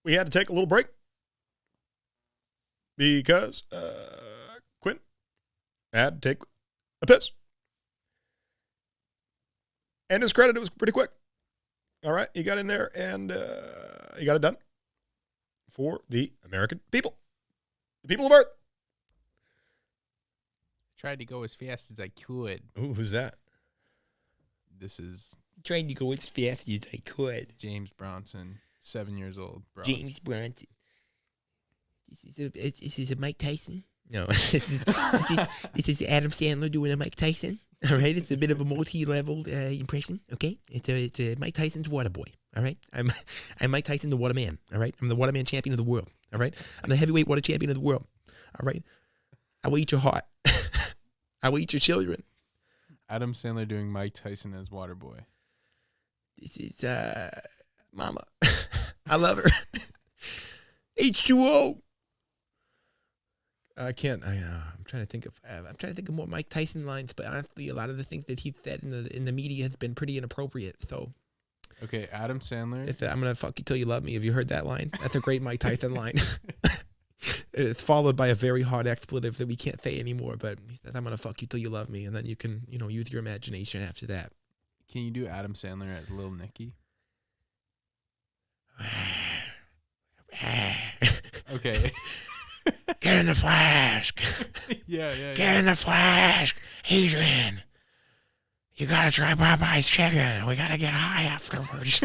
We had to take a little break because Quinn had to take a piss. And his credit, it was pretty quick. All right, he got in there and he got it done for the American people, the people of Earth. Tried to go as fast as I could. Ooh, who's that? This is Trying to go as fast as I could. James Bronson, 7 years old. Bro. James Bronson. This is a Mike Tyson. No, this is Adam Sandler doing a Mike Tyson. All right, it's a bit of a multi-level impression. Okay, it's a Mike Tyson's water boy. All right, I'm Mike Tyson, the waterman. All right, I'm the waterman champion of the world. All right, I'm the heavyweight water champion of the world. All right, I will eat your heart. I will eat your children. Adam Sandler doing Mike Tyson as Waterboy. This is Mama. I love her. H2O. I can't. I'm trying to think of more Mike Tyson lines, but honestly, a lot of the things that he said in the media has been pretty inappropriate. So, Okay, Adam Sandler. if I'm gonna fuck you till you love me. Have you heard that line? That's a great Mike Tyson line. It's followed by a very hard expletive that we can't say anymore. But he says, "I'm gonna fuck you till you love me," and then you can, use your imagination after that. Can you do Adam Sandler as Lil Nicky? Okay. Get in the flask. yeah. Get in the flask, Adrian. You gotta try Popeye's chicken. We gotta get high afterwards.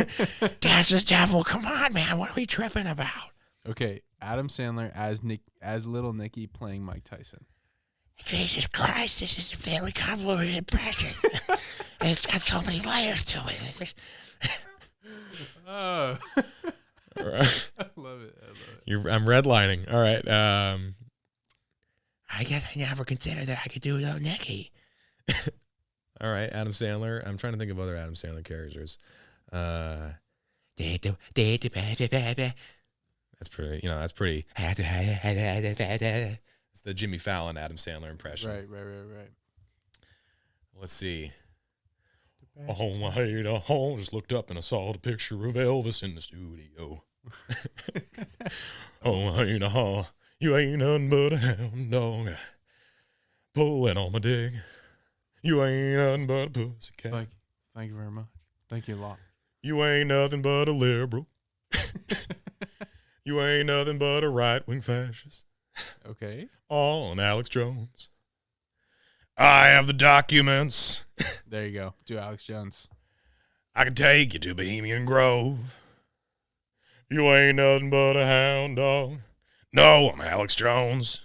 That's the devil. Come on, man. What are we tripping about? Okay, Adam Sandler as Little Nicky playing Mike Tyson. Jesus Christ, this is a very convoluted impression. It's got so many layers to it. Oh. All right. I love it. I'm redlining. All right. I guess I never considered that I could do Little Nicky. All right. Adam Sandler. I'm trying to think of other Adam Sandler characters. That's pretty. That's pretty. It's the Jimmy Fallon Adam Sandler impression. Right. Let's see. Oh, my head, just looked up and I saw the picture of Elvis in the studio. Oh, my head, you ain't nothing but a hound dog. Pulling on my dick. You ain't nothing but a pussycat. Thank you very much. Thank you a lot. You ain't nothing but a liberal. You ain't nothing but a right-wing fascist. Okay. All on Alex Jones. I have the documents. There you go. Do Alex Jones. I can take you to Bohemian Grove. You ain't nothing but a hound dog. No, I'm Alex Jones.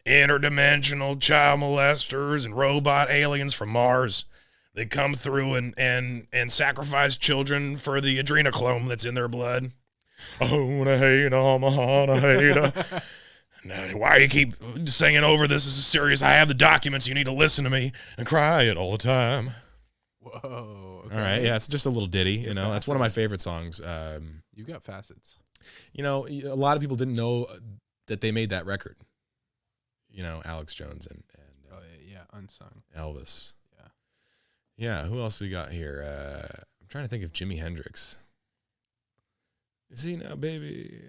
Interdimensional child molesters and robot aliens from Mars. They come through and sacrifice children for the adrenochrome that's in their blood. Oh, I hate on my heart, I hate. Why you keep singing over this? This is serious. I have the documents. You need to listen to me and cry it all the time. Whoa. Okay. All right. Yeah, it's just a little ditty. That's one of my favorite songs. You've got facets. A lot of people didn't know that they made that record. Alex Jones and unsung Elvis. Yeah. Who else we got here? I'm trying to think of Jimi Hendrix. See now, baby.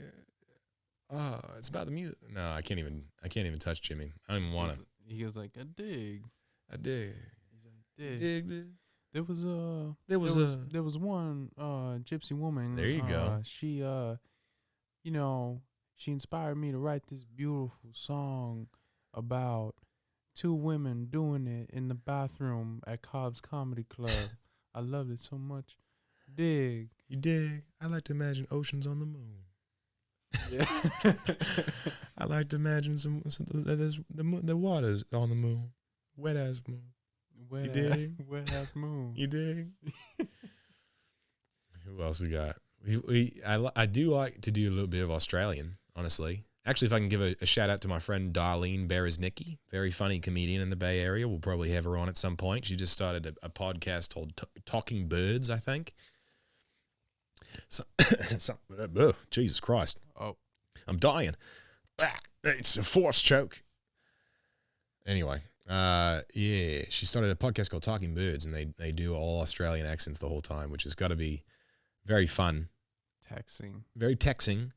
Oh, it's about the music. No, I can't even touch Jimmy. I don't even want to. He was like, I dig. He's like, dig this. There was one gypsy woman. There you go. She she inspired me to write this beautiful song about two women doing it in the bathroom at Cobb's Comedy Club. I loved it so much. Dig. You dig? I like to imagine oceans on the moon. Yeah. I like to imagine the waters on the moon. Wet ass moon. You dig? Wet ass moon. You dig? Who else we got? I do like to do a little bit of Australian, honestly. Actually, if I can give a shout out to my friend Darlene Bereznicki, very funny comedian in the Bay Area. We'll probably have her on at some point. She just started a podcast called Talking Birds, I think. Oh, Jesus Christ. Oh. I'm dying. It's a force choke. Anyway, Yeah, she started a podcast called Talking Birds, and they do all Australian accents the whole time, which has got to be very fun. Very texing,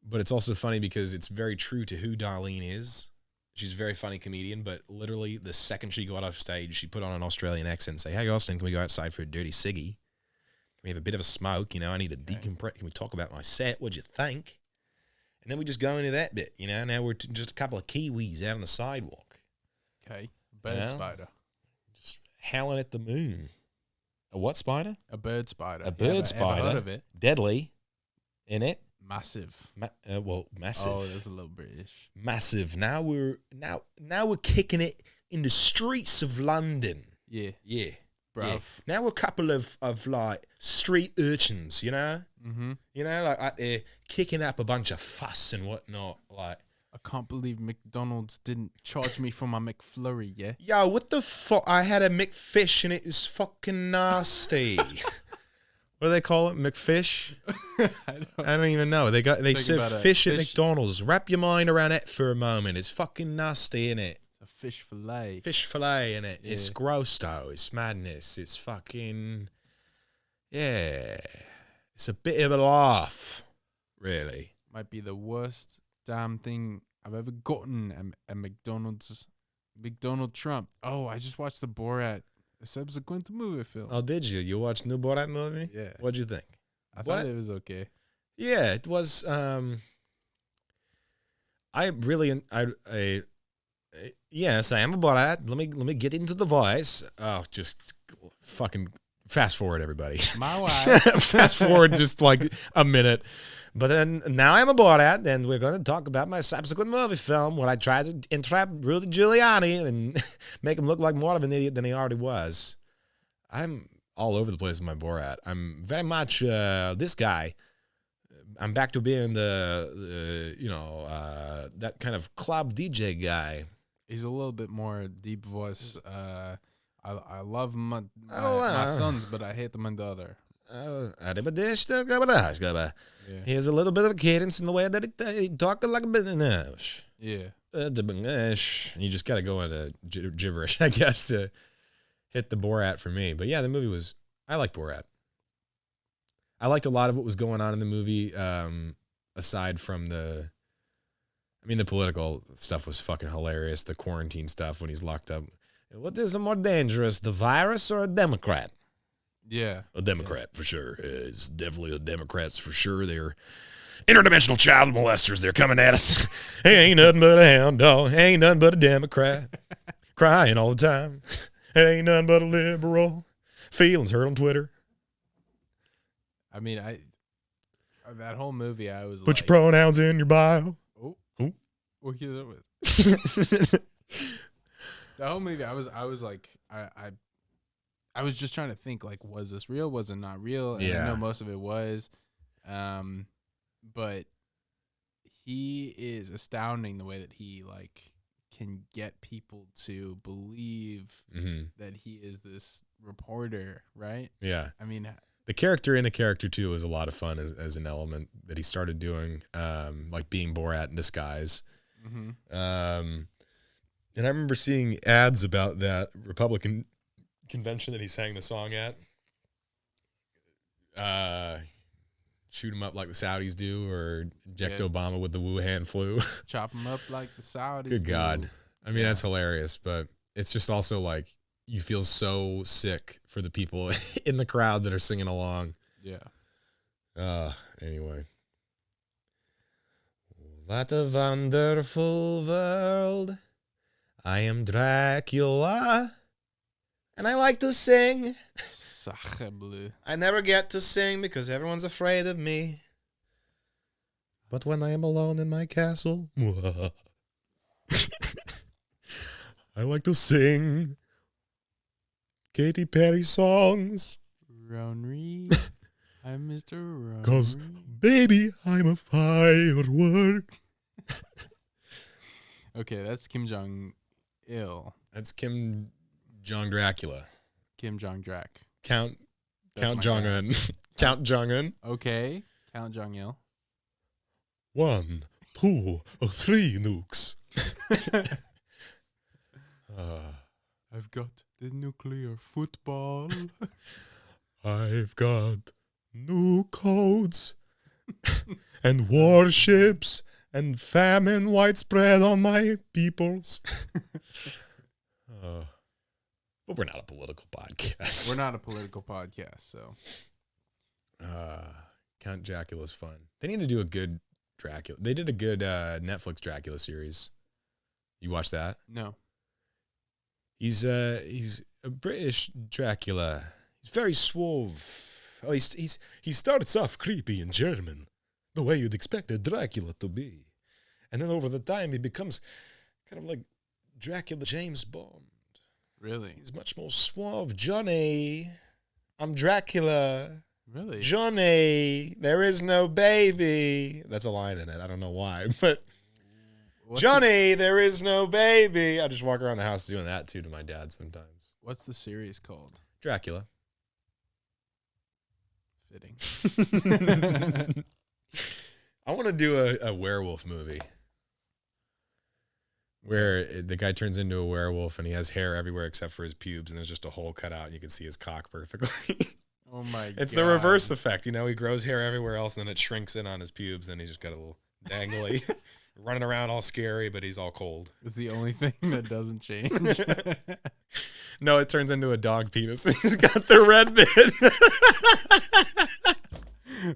but it's also funny because it's very true to who Darlene is. She's a very funny comedian, but literally the second she got off stage, she put on an Australian accent and say, "Hey, Austin, can we go outside for a dirty ciggy? Can we have a bit of a smoke? You know, I need to decompress. Can we talk about my set? What'd you think?" And then we just go into that bit, you know. Now we're just a couple of Kiwis out on the sidewalk. Okay. Bird spider. Just howling at the moon. A what spider? A bird spider. A bird spider. Ever heard of it? Deadly. In it. Massive. Massive. Oh, there's a little British. Massive. Now we're kicking it in the streets of London. Yeah. Yeah. Bruv. Yeah. Now we're a couple of like street urchins, you know? Mm-hmm. You know, like out there kicking up a bunch of fuss and whatnot. Like, I can't believe McDonald's didn't charge me for my McFlurry, yeah? yo, what the fuck? I had a McFish and it is fucking nasty. What do they call it? McFish? I don't even know. They serve fish at McDonald's. Wrap your mind around it for a moment. It's fucking nasty, innit? It's a fish fillet. Fish fillet, innit? Yeah. It's gross, though. It's madness. It's fucking... Yeah. It's a bit of a laugh, really. Might be the worst damn thing I've ever gotten at McDonald's. McDonald Trump. Oh, I just watched the Borat subsequent movie film. Oh, did you? You watched new Borat movie? Yeah. What'd you think? I thought it was okay. Yeah, it was. Yes, I am a Borat. Let me get into the voice. Oh, just fucking fast forward, everybody. My wife. Fast forward just like a minute. But then now I'm a Borat, and we're going to talk about my subsequent movie film where I tried to entrap Rudy Giuliani and make him look like more of an idiot than he already was. I'm all over the place in my Borat. I'm very much this guy. I'm back to being that kind of club DJ guy. He's a little bit more deep voice. I love my sons, but I hate my daughter. He has a little bit of a cadence in the way that he talks like a bit. Yeah. You just got to go into gibberish, I guess, to hit the Borat for me. But yeah, the movie was... I like Borat. I liked a lot of what was going on in the movie, aside from the... I mean, the political stuff was fucking hilarious. The quarantine stuff when he's locked up. What is more dangerous, the virus or a Democrat? Yeah. A Democrat, for sure. It's definitely the Democrats, for sure. They're interdimensional child molesters. They're coming at us. Ain't nothing but a hound dog. Ain't nothing but a Democrat. Crying all the time. Ain't nothing but a liberal. Feelings hurt on Twitter. I mean, that whole movie, I was Put your pronouns in your bio. Oh. Ooh. What you doing with? The whole movie, I was like, I was just trying to think, like, was this real? Was it not real? And I know most of it was. But he is astounding the way that he, like, can get people to believe that he is this reporter, right? Yeah. I mean... The character in a character, too, was a lot of fun as an element that he started doing, like being Borat in disguise. Mm-hmm. And I remember seeing ads about that Republican convention that he sang the song at. Shoot him up like the Saudis do, or inject Obama with the Wuhan flu. Chop him up like the Saudis Good do. God. I mean, that's hilarious, but it's just also like you feel so sick for the people in the crowd that are singing along. Yeah. Anyway. What a wonderful world. I am Dracula, and I like to sing. Sacre bleu. I never get to sing because everyone's afraid of me. But when I am alone in my castle, I like to sing Katy Perry songs. Round Reed. I'm Mr. Round 'Cause, baby, I'm a firework. Okay, that's Kim Jong-il. That's Kim Jong Dracula. Kim Jong-drac. Count Jong-un. Count Jong-un. Okay, Count Jong-il. 1, 2, 3 nukes. I've got the nuclear football. I've got new codes and warships and famine widespread on my peoples. But we're not a political podcast. We're not a political podcast, so. Count Dracula's fun. They need to do a good Dracula. They did a good Netflix Dracula series. You watched that? No. He's a British Dracula. He's very suave. Oh, he starts off creepy and German, the way you'd expect a Dracula to be, and then over the time he becomes kind of like Dracula James Bond. Really? He's much more suave. Johnny, I'm Dracula. Really? Johnny, there is no baby. That's a line in it. I don't know why, but Johnny, there is no baby. I just walk around the house doing that too to my dad sometimes. What's the series called? Dracula. Fitting. I want to do a werewolf movie where the guy turns into a werewolf and he has hair everywhere except for his pubes, and there's just a hole cut out and you can see his cock perfectly. Oh my god. It's the reverse effect. You know, he grows hair everywhere else and then it shrinks in on his pubes and he's just got a little dangly, running around all scary, but he's all cold. It's the only thing that doesn't change. No, it turns into a dog penis. He's got the red bit.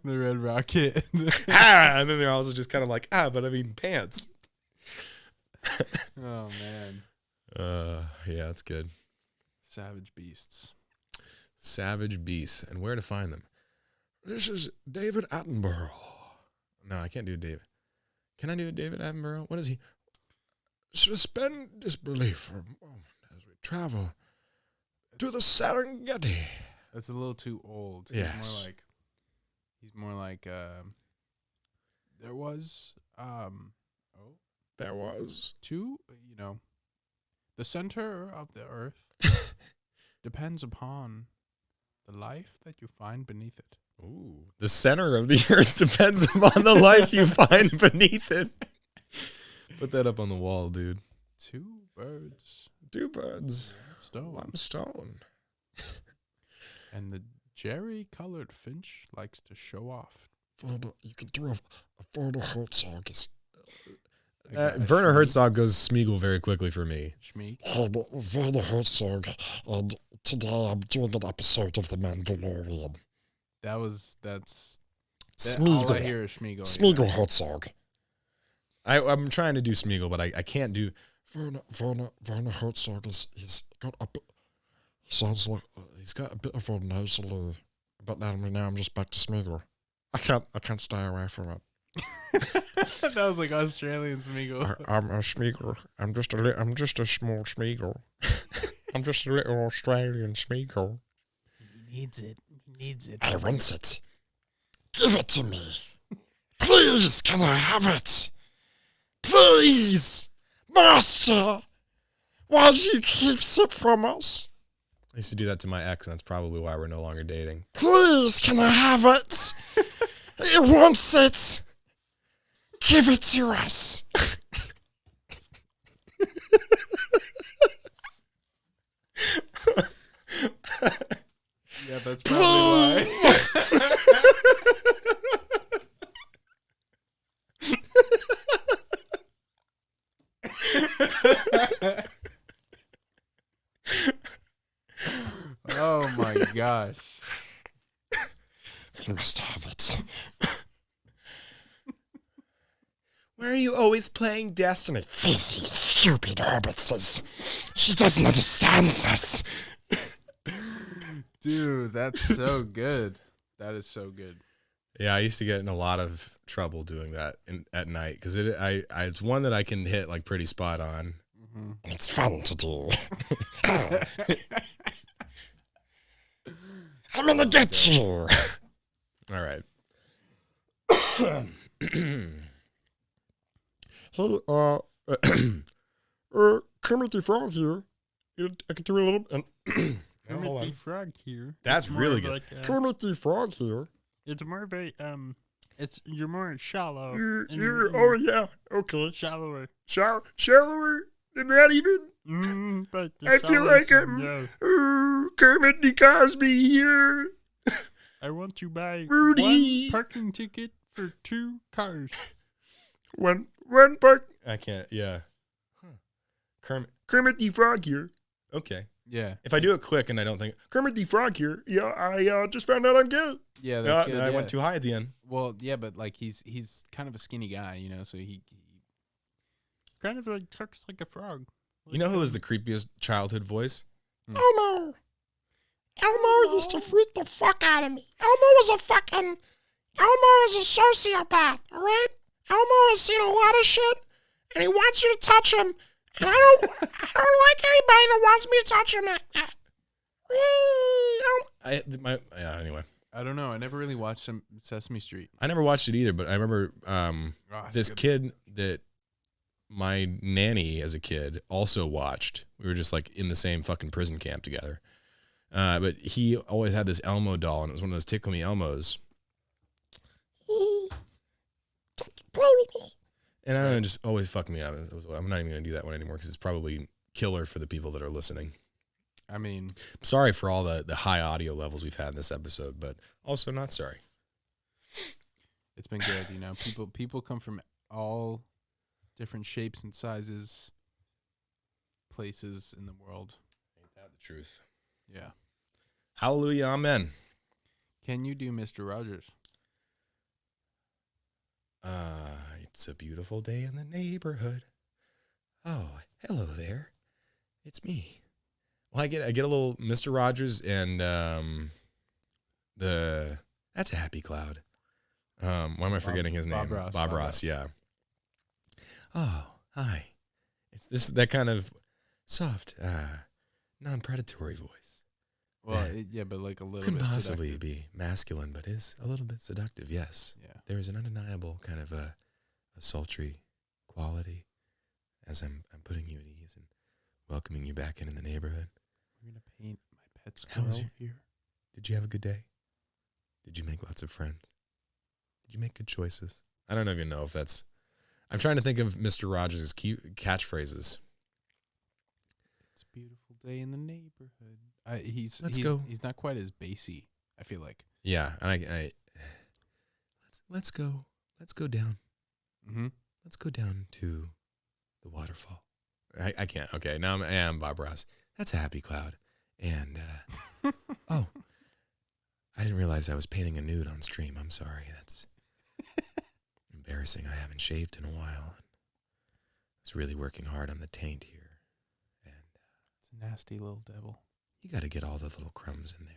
The red rocket. And then they're also just kind of like, but I mean pants. Oh man. Yeah, that's good. Savage beasts. Savage beasts. And where to find them? This is David Attenborough. No, I can't do David. Can I do David Attenborough? What is he? Suspend disbelief for a moment as we travel to the Serengeti. That's a little too old. Yes. He's more like there was There was two, the center of the earth depends upon the life that you find beneath it. Ooh, the center of the earth depends upon the life you find beneath it. Put that up on the wall, dude. Two birds. One stone. And the jerry-colored finch likes to show off. You can do a Werner Herzog. Werner Herzog goes Smeagol very quickly for me. Schmeek. Werner Herzog, and today I'm doing an episode of The Mandalorian. That's Smeagol. all I hear is Schmeagol. Smeagol Herzog. I'm trying to do Smeagol, but I can't do. Werner Herzog he's got a bit. Sounds like he's got a bit of a nasally. But now I'm just back to Smeagol. I can't stay away from it. That was like Australian Smeagol. I'm a Smeagol. I'm just a small Smeagol. I'm just a little Australian Smeagol. He needs it. I want it. Give it to me. Please, can I have it? Please, Master. Why do you keep it from us? I used to do that to my ex, and that's probably why we're no longer dating. Please, can I have it? He wants it. Give it to us. Yeah, that's probably why. Oh my gosh. We must have it. Why are you always playing Destiny? Fifi, stupid hobbitses. She doesn't understand us. Dude, that's so good. That is so good. Yeah, I used to get in a lot of trouble doing that at night because it's one that I can hit like pretty spot on. Mm-hmm. It's fun to do. I'm gonna get you. All right. Hey, Kermit the Frog here. I can do a little. Hold on. Frog here. That's It's more really of good. like Kermit the Frog here. it's more of a you're more shallow. Oh yeah, okay. Shallower. Shallower. They're not even. But I feel like I'm Kermit the Cosby here. I want to buy Rudy. one parking ticket for 2 cars. One park. I can't. Yeah. Kermit the Frog here. Okay. Yeah. If I do it quick and I don't think Kermit the Frog here, yeah, I just found out I'm gay. Yeah, that's good. I yeah. went too high at the end. Well, yeah, but like he's kind of a skinny guy, you know, so he Kind of like talks like a frog. You know who was the creepiest childhood voice? Elmo. Elmo used to freak the fuck out of me. Elmo is a sociopath, all right? Elmo has seen a lot of shit, and he wants you to touch him. And I don't like anybody that wants me to touch him like that. Anyway. I don't know. I never really watched Sesame Street. I never watched it either, but I remember this good. kid that my nanny as a kid also watched. We were just like in the same fucking prison camp together. But he always had this Elmo doll, and it was one of those Tickle Me Elmos. Play with me. And I don't know, just always fucked me up. I'm not even going to do that one anymore because it's probably killer for the people that are listening. I mean, sorry for all the high audio levels we've had in this episode, but also not sorry. It's been good, you know. People come from all different shapes and sizes, places in the world. Ain't that the truth? Yeah. Hallelujah, amen. Can you do Mr. Rogers? It's a beautiful day in the neighborhood. Oh, hello there. It's me. Well, I get a little Mr. Rogers and that's a Happy Cloud. Why am I forgetting his name? Bob Ross, yeah. Oh, hi. It's that kind of soft, non-predatory voice. Well, yeah, but like a little couldn't bit possibly seductive. be masculine, but is a little bit seductive. Yes. Yeah. There is an undeniable kind of a sultry quality as I'm putting you at ease and welcoming you back in the neighborhood. We're gonna paint my pet How was squirrel here. Did you have a good day? Did you make lots of friends? Did you make good choices? I don't even know if that's. I'm trying to think of Mr. Rogers' catchphrases. It's a beautiful day in the neighborhood. He's go. He's not quite as bassy, I feel like. Yeah, and I let's go down. Mm-hmm. Let's go down to the waterfall. I can't. Okay, now I am Bob Ross. That's a Happy Cloud. And oh, I didn't realize I was painting a nude on stream. I'm sorry. That's embarrassing. I haven't shaved in a while. I was really working hard on the taint here. And it's a nasty little devil. You got to get all the little crumbs in there.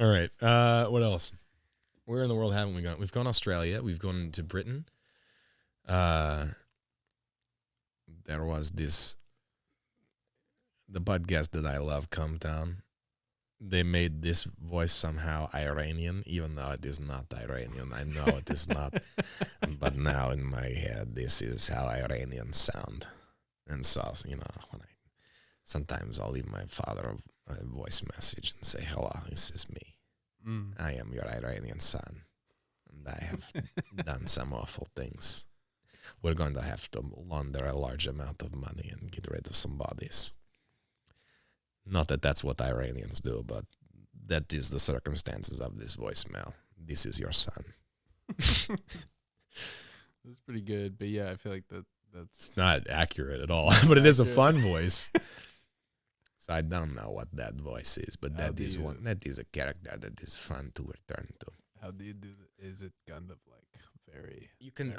All right. What else? Where in the world haven't we gone? We've gone to Australia. We've gone to Britain. There was the podcast that I love, Come Down. They made this voice somehow Iranian, even though it is not Iranian. I know it is not. But now in my head, this is how Iranians sound. And so, you know, sometimes I'll leave my father a voice message and say, hello, this is me. I am your Iranian son, and I have done some awful things. We're going to have to launder a large amount of money and get rid of some bodies. Not that that's what Iranians do, but that is the circumstances of this voicemail. This is your son. That's pretty good, but yeah, I feel like that's not accurate at all, but it is a fun voice. So I don't know what that voice is, but that is a character that is fun to return to. How do you do that? Is it kind of like very... You can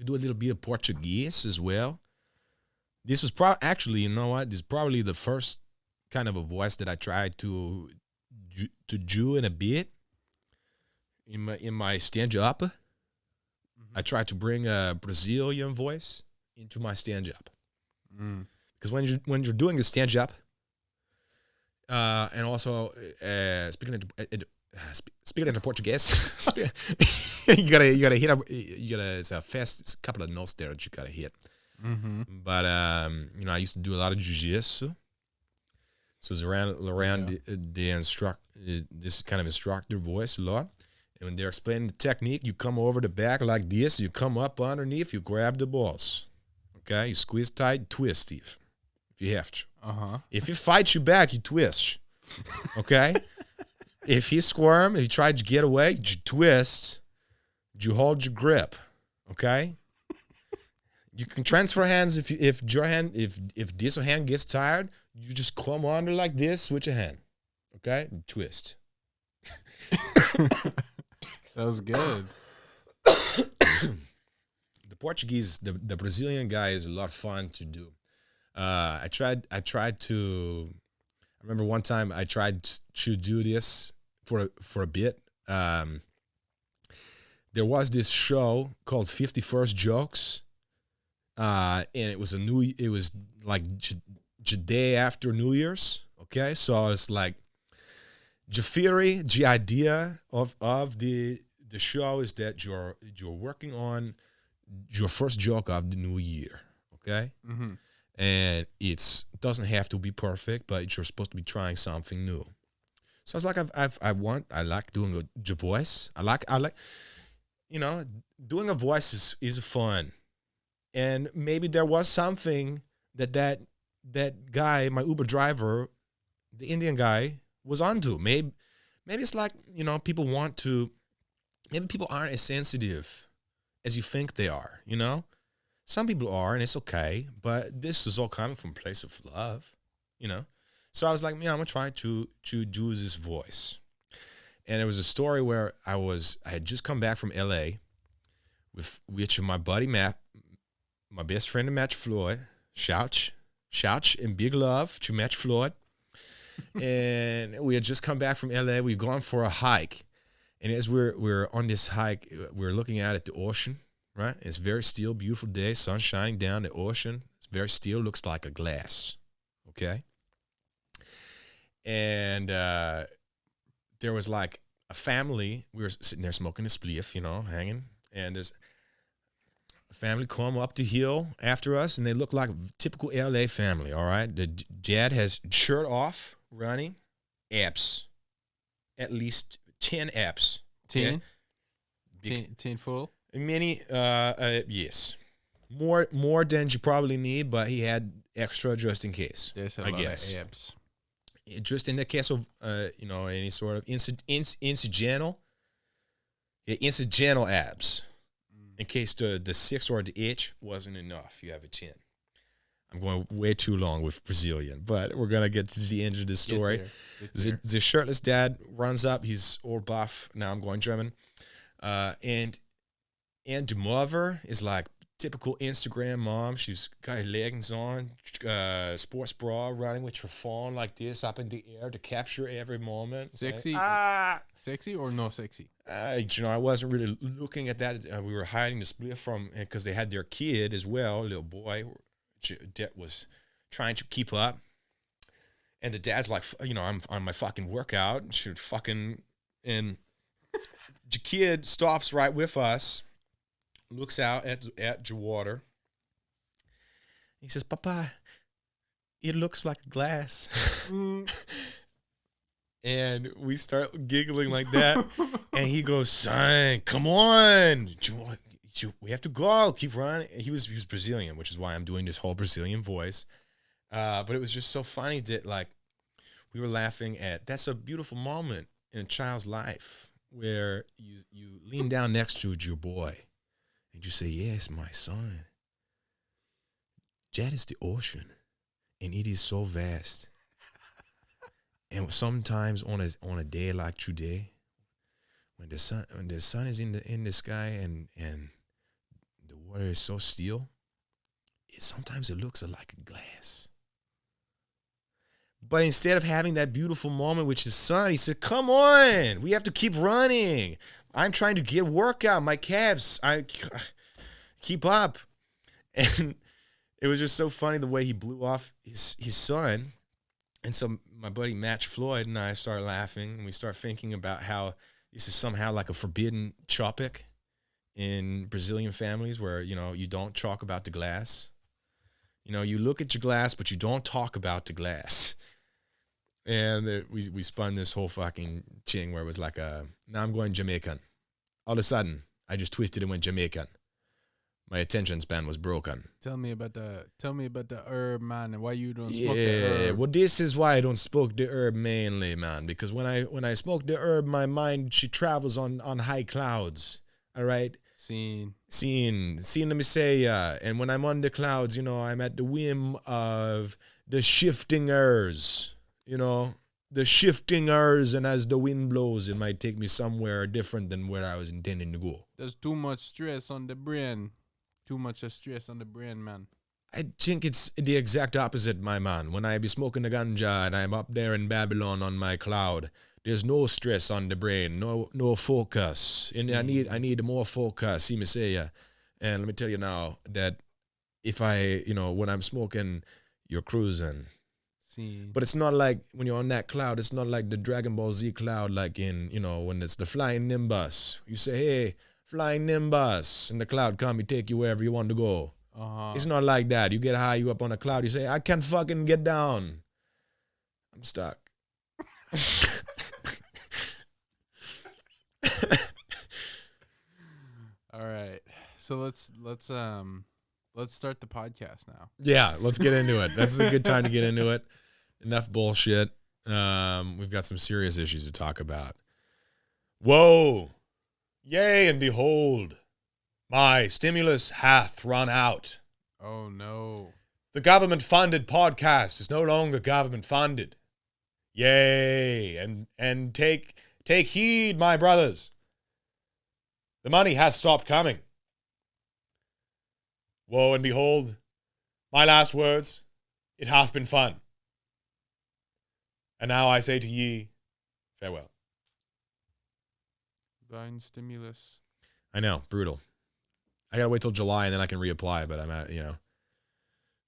do a little bit of Portuguese as well. This was actually, you know what? This is probably the first kind of a voice that I tried to do in a bit in my stand-up. Mm-hmm. I tried to bring a Brazilian voice into my stand-up. Because when you're doing a stand-up, and also speaking into Portuguese, you gotta hit up. It's a fast. It's a couple of notes there that you gotta hit. Mm-hmm. But you know, I used to do a lot of jiu-jitsu, so it's around this kind of instructor voice a lot, And when they're explaining the technique, you come over the back like this, you come up underneath, you grab the balls. Okay? You squeeze tight, twist, Steve, if you have to. Uh-huh. If he fights you back, you twist. Okay? If he squirm, if he tried to get away, you twist. You hold your grip. Okay? You can transfer hands if this hand gets tired, you just come under like this, switch a hand. Okay? Twist. That was good. The Portuguese, the Brazilian guy is a lot of fun to do. I remember one time I tried to do this for a bit. There was this show called 50 First Jokes. And it was like the day after New Year's. Okay. So it's like, the idea of the show is that you're working on your first joke of the new year, okay? Mm-hmm. And it doesn't have to be perfect, but you're supposed to be trying something new. So it's like I like doing a voice. I like doing a voice is fun, and maybe there was something that guy, my Uber driver, the Indian guy, was onto. Maybe it's like, people want to, maybe people aren't as sensitive as you think they are, Some people are, and it's okay, but this is all coming from a place of love, So I was like, I'm going to try to do this voice. And it was a story where I had just come back from LA with my buddy Matt, my best friend Matt Floyd, shout and big love to Matt Floyd. And we had just come back from LA. We've gone for a hike, and as we're on this hike, we're looking out at the ocean. Right, it's very still, beautiful day, sun shining down the ocean. It's very still, looks like a glass. Okay, and there was like a family. We were sitting there smoking a spliff, hanging, and there's a family come up the hill after us, and they look like a typical LA family. All right, the dad has shirt off, running, abs, at least 10 abs. 10? 10 full? Many, yes. More than you probably need, but he had extra just in case. There's a I lot guess. of abs. Just in the case of, any sort of incidental abs. In case the 6 or the 8 wasn't enough, you have a 10. I'm going way too long with Brazilian, but we're going to get to the end of the story. The shirtless dad runs up. He's all buff. Now I'm going German. And the mother is like typical Instagram mom. She's got her leggings on, sports bra, running with her phone like this up in the air to capture every moment. Sexy? Sexy or no sexy? I wasn't really looking at that. We were hiding the split from, because they had their kid as well, a little boy that was trying to keep up. And the dad's like, I'm on my fucking workout. Should fucking, and the kid stops right with us, looks out at the water. He says, Papa, it looks like a glass. And we start giggling like that. And he goes, son, come on. We have to go. Keep running. He was Brazilian, which is why I'm doing this whole Brazilian voice. But it was just so funny that, like, we were laughing at, that's a beautiful moment in a child's life where you lean down next to your boy and you say, yes, my son. That is the ocean, and it is so vast. And sometimes on a day like today, when the sun is in the sky and the water is so still, sometimes it looks like a glass. But instead of having that beautiful moment with his son, he said, come on, we have to keep running. I'm trying to get workout, my calves. I keep up. And it was just so funny the way he blew off his son. And so my buddy Matt Floyd and I started laughing, and we start thinking about how this is somehow like a forbidden topic in Brazilian families where, you don't talk about the glass. You look at your glass, but you don't talk about the glass. And we spun this whole fucking thing where it was like now I'm going Jamaican. All of a sudden, I just twisted and went Jamaican. My attention span was broken. Tell me about the herb, man, and why you don't smoke the Yeah, herb. well, this is why I don't smoke the herb mainly, man. Because when I smoke the herb, my mind, she travels on high clouds. All right? Scene, let me say, and when I'm on the clouds, I'm at the whim of the shifting airs, the shifting airs, and as the wind blows, it might take me somewhere different than where I was intending to go. there's too much stress on the brain. Too much stress on the brain, man. I think it's the exact opposite, my man. When I be smoking the ganja and I'm up there in Babylon on my cloud, there's no stress on the brain, no focus. And I need more focus, see me say ya. And let me tell you now that if when I'm smoking, you're cruising. Scene. But it's not like when you're on that cloud, it's not like the Dragon Ball Z cloud, like in, when it's the flying nimbus. You say, hey, flying nimbus, and the cloud come, you take you wherever you want to go. It's not like that. You get high, you up on a cloud, you say, I can't fucking get down. I'm stuck. All right. So let's start the podcast now. Yeah, let's get into it. This is a good time to get into it. Enough bullshit. We've got some serious issues to talk about. Whoa. Yea, and behold, my stimulus hath run out. Oh, no. The government-funded podcast is no longer government-funded. Yea, and take heed, my brothers. The money hath stopped coming. Woe and behold, my last words, it hath been fun. And now I say to ye, farewell. Thine stimulus. I know, brutal. I gotta wait till July and then I can reapply, but I'm at,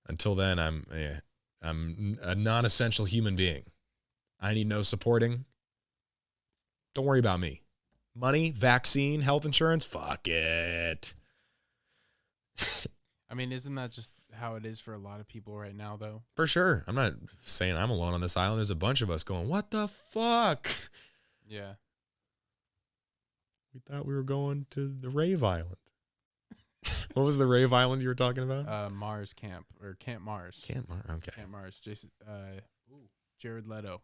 until then I'm a non-essential human being. I need no supporting. Don't worry about me. Money, vaccine, health insurance, fuck it. I mean, isn't that just how it is for a lot of people right now, though? For sure. I'm not saying I'm alone on this island. There's a bunch of us going, what the fuck? Yeah. We thought we were going to the Rave Island. What was the Rave Island you were talking about? Mars Camp, or Camp Mars. Camp Mars, okay. Camp Mars. Jared Leto.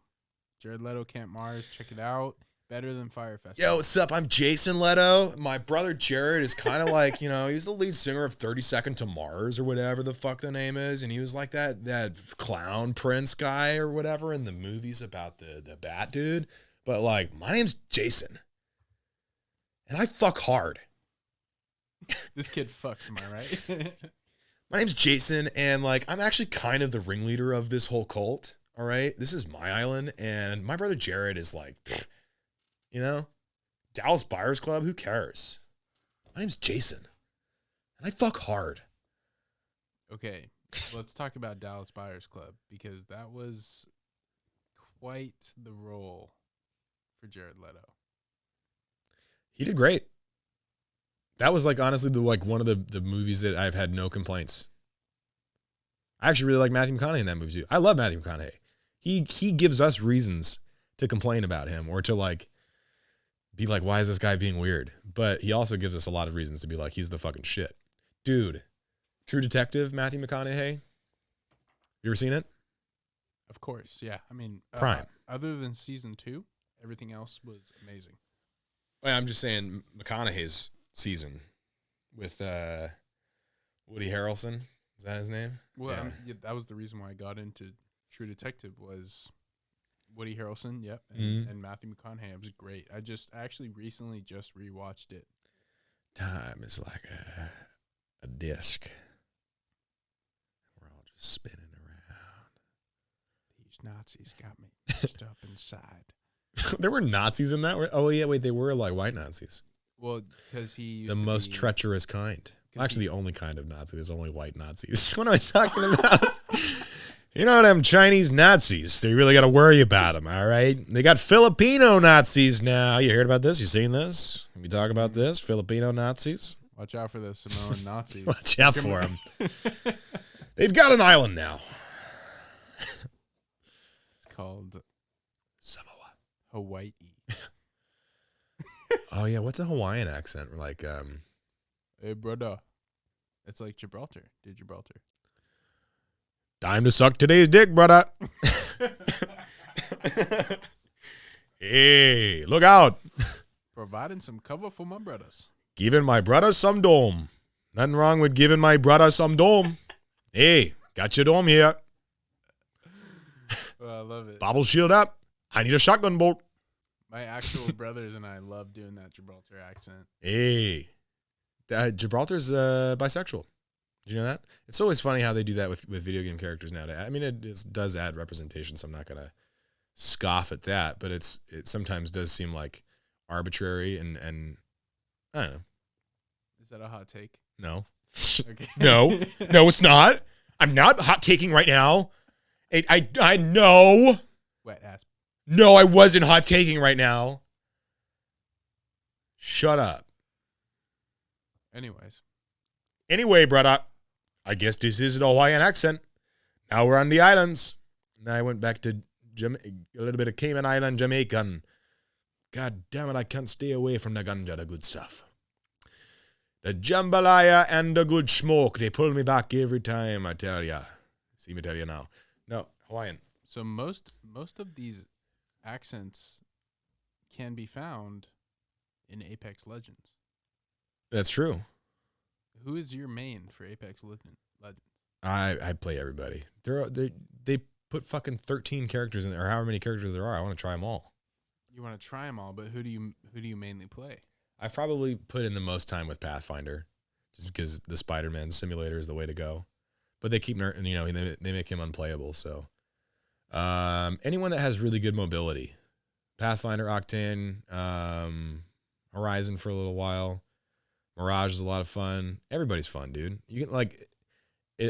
Jared Leto, Camp Mars. Check it out. Better than Fire Festival. Yo, what's up? I'm Jason Leto. My brother Jared is kind of like, he's the lead singer of 30 Second to Mars or whatever the fuck the name is. And he was like that clown prince guy or whatever in the movies about the bat dude. But like, my name's Jason. And I fuck hard. This kid fucks, am I right? My name's Jason, and like, I'm actually kind of the ringleader of this whole cult. All right. This is my island. And my brother Jared is like, Dallas Buyers Club, who cares? My name's Jason, and I fuck hard. Okay, let's talk about Dallas Buyers Club, because that was quite the role for Jared Leto. He did great. That was like, honestly, one of the movies that I've had no complaints. I actually really like Matthew McConaughey in that movie too. I love Matthew McConaughey. He gives us reasons to complain about him or to like be like, why is this guy being weird? But he also gives us a lot of reasons to be like, he's the fucking shit. Dude, True Detective, Matthew McConaughey. You ever seen it? Of course, yeah. I mean, Prime. Other than season 2, everything else was amazing. Well, I'm just saying McConaughey's season with Woody Harrelson. Is that his name? Well, yeah, that was the reason why I got into True Detective was Woody Harrelson, yep, and Matthew McConaughey. It was great. I actually recently just rewatched it. Time is like a disc. We're all just spinning around. These Nazis got me messed up inside. There were Nazis in that? Oh, yeah, wait, they were like white Nazis. Well, because he used the to most be, treacherous kind. Actually, the only kind of Nazi. There's only white Nazis. What am I talking about? You know them Chinese Nazis. They really got to worry about them, all right? They got Filipino Nazis now. You heard about this? You seen this? We talk about this? Filipino Nazis? Watch out for the Samoan Nazis. Watch out for them. They've got an island now. It's called Hawaii. Oh yeah, what's a Hawaiian accent? Like Hey, brother. It's like Gibraltar. Dude, Gibraltar. time to suck today's dick, brother. Hey, look out. Providing some cover for my brothers. Giving my brother some dome. Nothing wrong with giving my brother some dome. Hey, got your dome here. Oh, I love it. Bobble shield up. I need a shotgun bolt. My actual brothers and I love doing that Gibraltar accent. Hey. Gibraltar's bisexual. Did you know that? It's always funny how they do that with video game characters nowadays. I mean, it does add representation, so I'm not going to scoff at that, but it sometimes does seem like arbitrary and I don't know. Is that a hot take? No. Okay. No, it's not. I'm not hot taking right now. I know. Wet ass. No, I wasn't hot taking right now. Shut up. Anyways. Anyway, brother, I guess this is an Hawaiian accent. Now we're on the islands. Now I went back to a little bit of Cayman Island, Jamaican. God damn it, I can't stay away from the ganja, the good stuff. The jambalaya and the good smoke, they pull me back every time, I tell ya. See me tell you now. No, Hawaiian. So most of these accents can be found in Apex Legends. That's true. Who is your main for Apex Legends? I play everybody. They put fucking 13 characters in there, or however many characters there are. I want to try them all. You want to try them all, but who do you mainly play? I've probably put in the most time with Pathfinder, just because the Spider-Man simulator is the way to go. But they keep, they make him unplayable. So, anyone that has really good mobility, Pathfinder, Octane, Horizon for a little while, Mirage is a lot of fun. Everybody's fun, dude. You can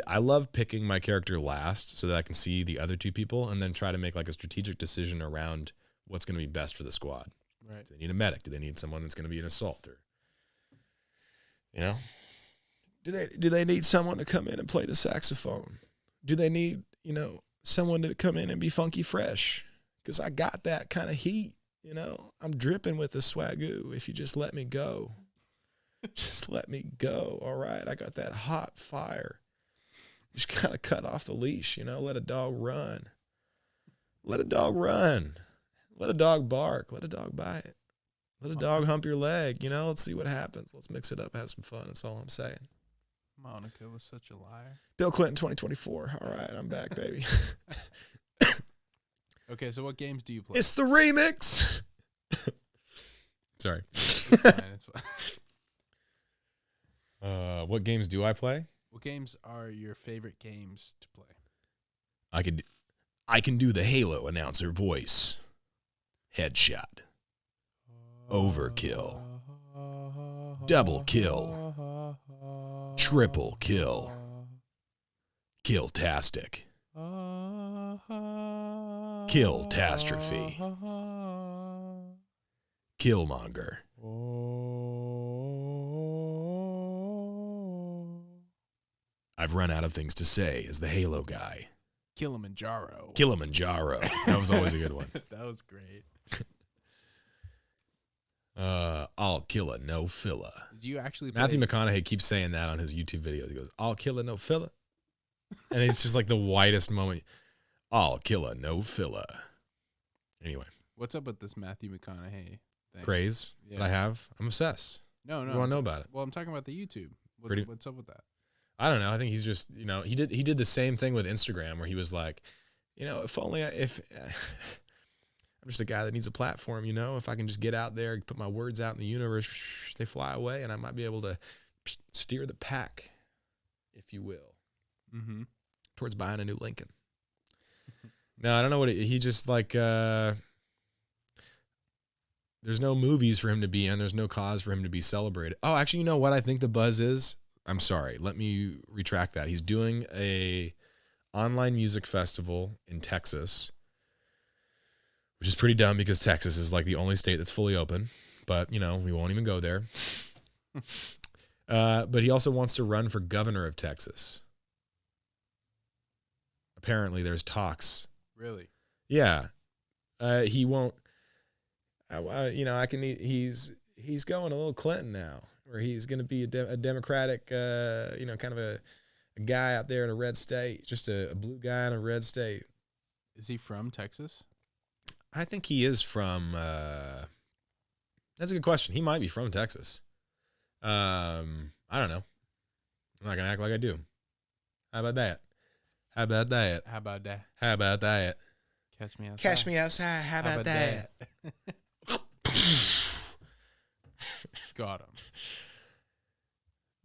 I love picking my character last so that I can see the other two people and then try to make like a strategic decision around what's going to be best for the squad. Right. Do they need a medic? Do they need someone that's going to be an assaulter? Do they need someone to come in and play the saxophone? Do they need, someone to come in and be funky fresh? Because I got that kind of heat, I'm dripping with the swagoo if you just let me go. Just let me go, all right? I got that hot fire. Just kind of cut off the leash, let a dog run. Let a dog run. Let a dog bark. Let a dog bite. Let a dog hump your leg, let's see what happens. Let's mix it up, have some fun. That's all I'm saying. Monica was such a liar. Bill Clinton 2024. All right, I'm back, baby. Okay, so what games do you play? It's the remix. Sorry. It's fine, it's fine. What games do I play? What games are your favorite games to play? I can do the Halo announcer voice. Headshot. Overkill. Double kill. Triple kill. Killtastic. Killtastrophe. Killmonger. I've run out of things to say as the Halo guy. Kilimanjaro. That was always a good one. That was great. I'll kill a no filler. Did you actually play? Matthew McConaughey keeps saying that on his YouTube videos. He goes, I'll kill a no filler. And it's just like the whitest moment. I'll kill a no filler. Anyway. What's up with this Matthew McConaughey thing? Craze that I have? I'm obsessed. No. You want to know about it? Well, I'm talking about the YouTube. What's up with that? I don't know. I think he's just, he did the same thing with Instagram where he was like, if only I'm just a guy that needs a platform, if I can just get out there, put my words out in the universe, they fly away, and I might be able to steer the pack, if you will, towards buying a new Lincoln. No, I don't know what he just like, there's no movies for him to be in. There's no cause for him to be celebrated. Oh, actually, you know what I think the buzz is? I'm sorry. Let me retract that. He's doing a online music festival in Texas, which is pretty dumb because Texas is like the only state that's fully open. But, we won't even go there. But he also wants to run for governor of Texas. Apparently, there's talks. Really? Yeah. He won't. I can. He's going a little Clinton now, where he's going to be a Democratic, kind of a guy out there in a red state, just a blue guy in a red state. Is he from Texas? I think he is from. That's a good question. He might be from Texas. I don't know. I'm not gonna act like I do. How about that? How about that? How about that? How about that? Catch me outside. Catch me outside. How about that? Got him.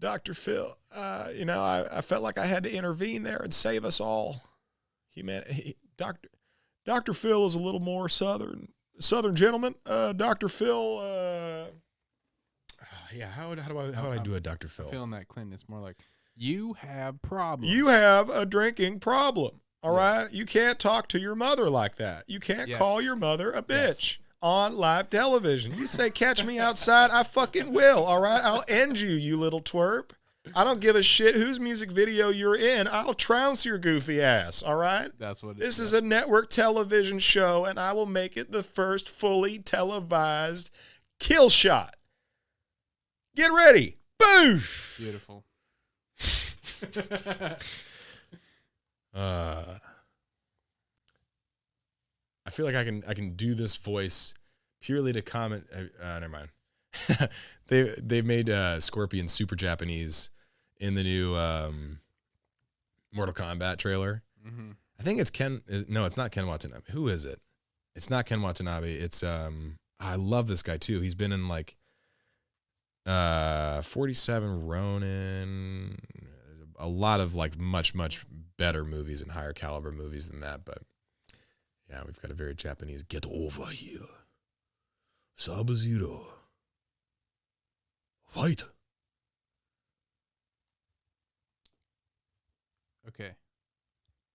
Dr. Phil, I felt like I had to intervene there and save us all. Dr. Phil is a little more southern gentleman. Dr. Phil, how do I do a Dr. Phil? I'm feeling that, Clinton. It's more like, you have problems. You have a drinking problem, all right? You can't talk to your mother like that. You can't call your mother a bitch on live television. You say, catch me outside, I fucking will, all right? I'll end you, you little twerp. I don't give a shit whose music video you're in. I'll trounce your goofy ass, all right? That's what it is. This is a network television show, and I will make it the first fully televised kill shot. Get ready. Boof. Beautiful. I feel like I can do this voice purely to comment. Never mind. They've made Scorpion super Japanese in the new Mortal Kombat trailer. Mm-hmm. I think it's Ken. No, it's not Ken Watanabe. Who is it? It's not Ken Watanabe. It's I love this guy too. He's been in like 47 Ronin. A lot of like much better movies and higher caliber movies than that, but yeah, we've got a very Japanese. Get over here, Sub-Zero. Fight. Okay,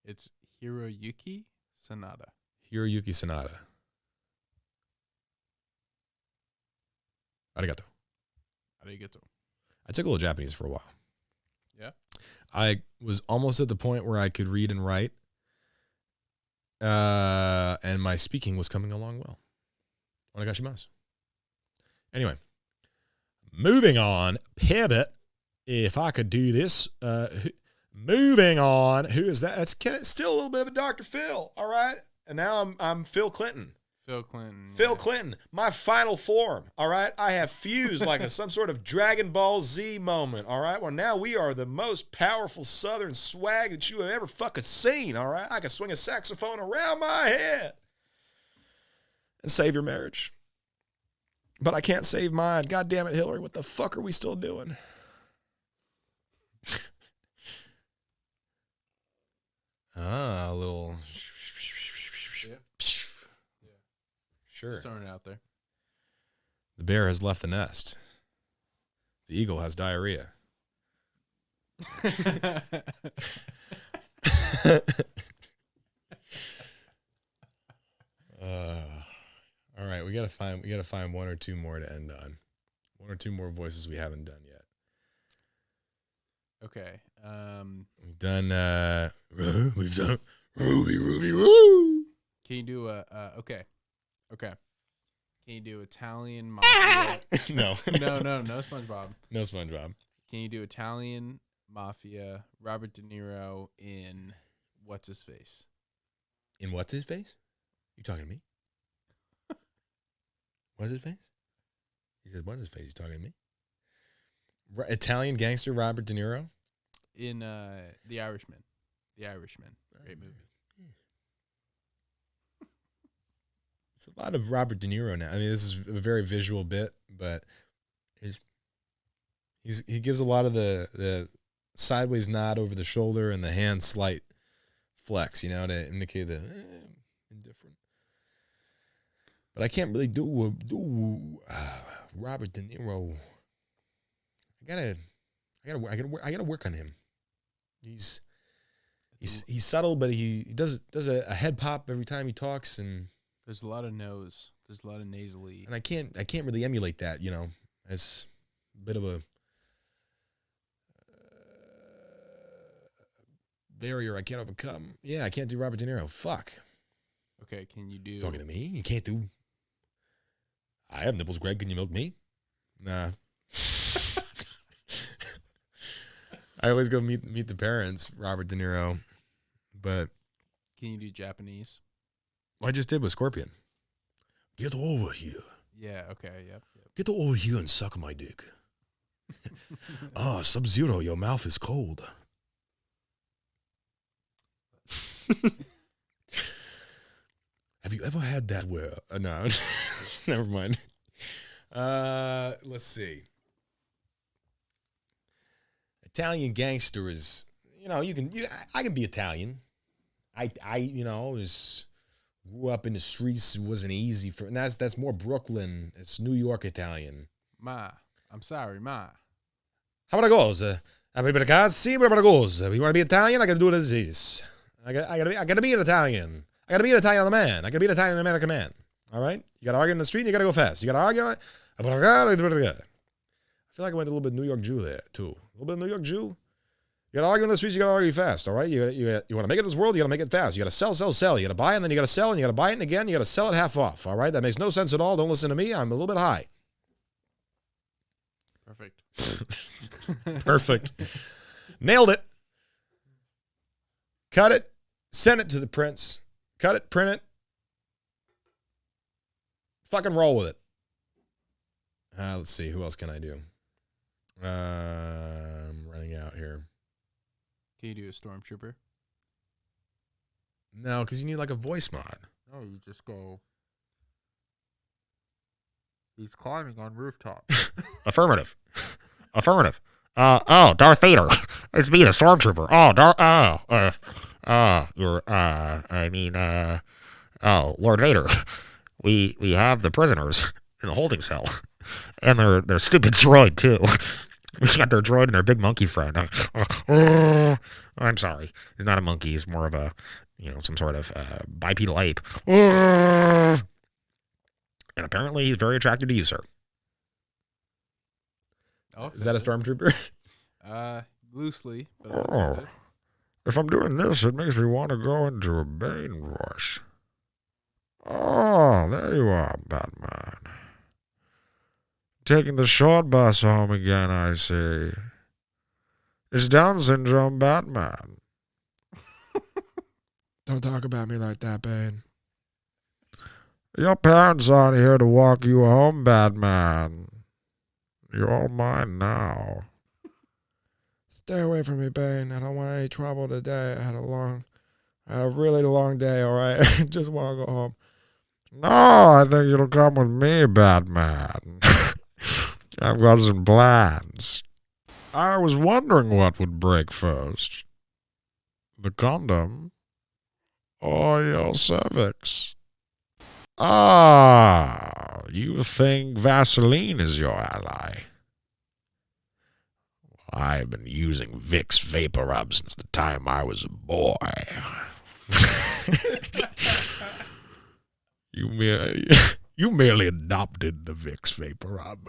it's Hiroyuki Sanada. Hiroyuki Sanada. Arigato. Arigato. I took a little Japanese for a while. Yeah. I was almost at the point where I could read and write. And my speaking was coming along well. Onegashimasu. Anyway. Moving on. Pivot. If I could do this. Moving on. Who is that? It's still a little bit of a Dr. Phil. All right. And now I'm Phil Clinton. Phil Clinton. Phil Clinton, my final form, all right? I have fused like some sort of Dragon Ball Z moment, all right? Well, now we are the most powerful Southern swag that you have ever fucking seen, all right? I can swing a saxophone around my head and save your marriage. But I can't save mine. God damn it, Hillary, what the fuck are we still doing? A little... Sure. Just throwing it out there. The bear has left the nest. The eagle has diarrhea. All right, we gotta find one or two more to end on. One or two more voices we haven't done yet. Okay. We've done Ruby Woo. Can you do okay. Can you do Italian mafia? No. No SpongeBob. No SpongeBob. Can you do Italian mafia, Robert De Niro in What's His Face? In What's His Face? You talking to me? What's his face? He said, what's his face? He's talking to me? Italian gangster Robert De Niro? In The Irishman. The Irishman. Great movie. It's a lot of Robert De Niro now. I mean, this is a very visual bit, but he gives a lot of the sideways nod over the shoulder and the hand slight flex, to indicate the indifferent. But I can't really do Robert De Niro. I gotta work on him. He's subtle, but he does a head pop every time he talks, and there's a lot of nose. There's a lot of nasally. And I can't really emulate that, as a bit of a barrier I can't overcome. Yeah, I can't do Robert De Niro. Fuck. Okay, can you do... Talking to me? You can't do... I have nipples, Greg. Can you milk me? Nah. I always go meet the parents, Robert De Niro. But Can you do Japanese? I just did with Scorpion. Get over here. Yeah, okay, yep. Get over here and suck my dick. Sub-Zero, your mouth is cold. Have you ever had that where... no, never mind. Let's see. Italian gangster is, I can be Italian. I grew up in the streets. It wasn't easy for, and that's more Brooklyn. It's New York Italian. I'm sorry, ma. How about it goes? Everybody can see where it goes. If you want to be Italian, I gotta do this. I gotta be an Italian. I gotta be an Italian man. I gotta be an Italian American man. All right? You gotta argue in the street, and you gotta go fast. You gotta argue. I feel like I went a little bit New York Jew there, too. A little bit of New York Jew. You gotta argue in the streets, you gotta argue fast, all right? You want to make it in this world, you gotta make it fast. You gotta sell. You gotta buy, and then you gotta sell, and you gotta buy it, and again, you gotta sell it half off, all right? That makes no sense at all. Don't listen to me. I'm a little bit high. Perfect. Perfect. Nailed it. Cut it. Send it to the prince. Cut it, print it. Fucking roll with it. Let's see. Who else can I do? I'm running out here. Can you do a stormtrooper? No, because you need like a voice mod. No, you just go. He's climbing on rooftop. Affirmative. Darth Vader. It's me, the stormtrooper. Lord Vader. We have the prisoners in a holding cell. And their stupid droid, too. We got their droid and their big monkey friend. I'm sorry. He's not a monkey. He's more of a, some sort of bipedal ape. And apparently he's very attracted to you, sir. Is that a stormtrooper? Loosely, but I'll accept it. If I'm doing this, it makes me want to go into a Bane rush. Oh, there you are, Batman. Taking the short bus home again, I see. It's Down syndrome Batman. Don't talk about me like that, Bane. Your parents aren't here to walk you home, Batman. You're all mine now. Stay away from me, Bane. I don't want any trouble today. I had a really long day, all right? I just want to go home. No, I think you'll come with me, Batman. I've got some plans. I was wondering what would break first. The condom or your cervix? Ah, you think Vaseline is your ally? Well, I've been using Vicks Vapor Rub since the time I was a boy. You merely adopted the Vicks Vapor Rub.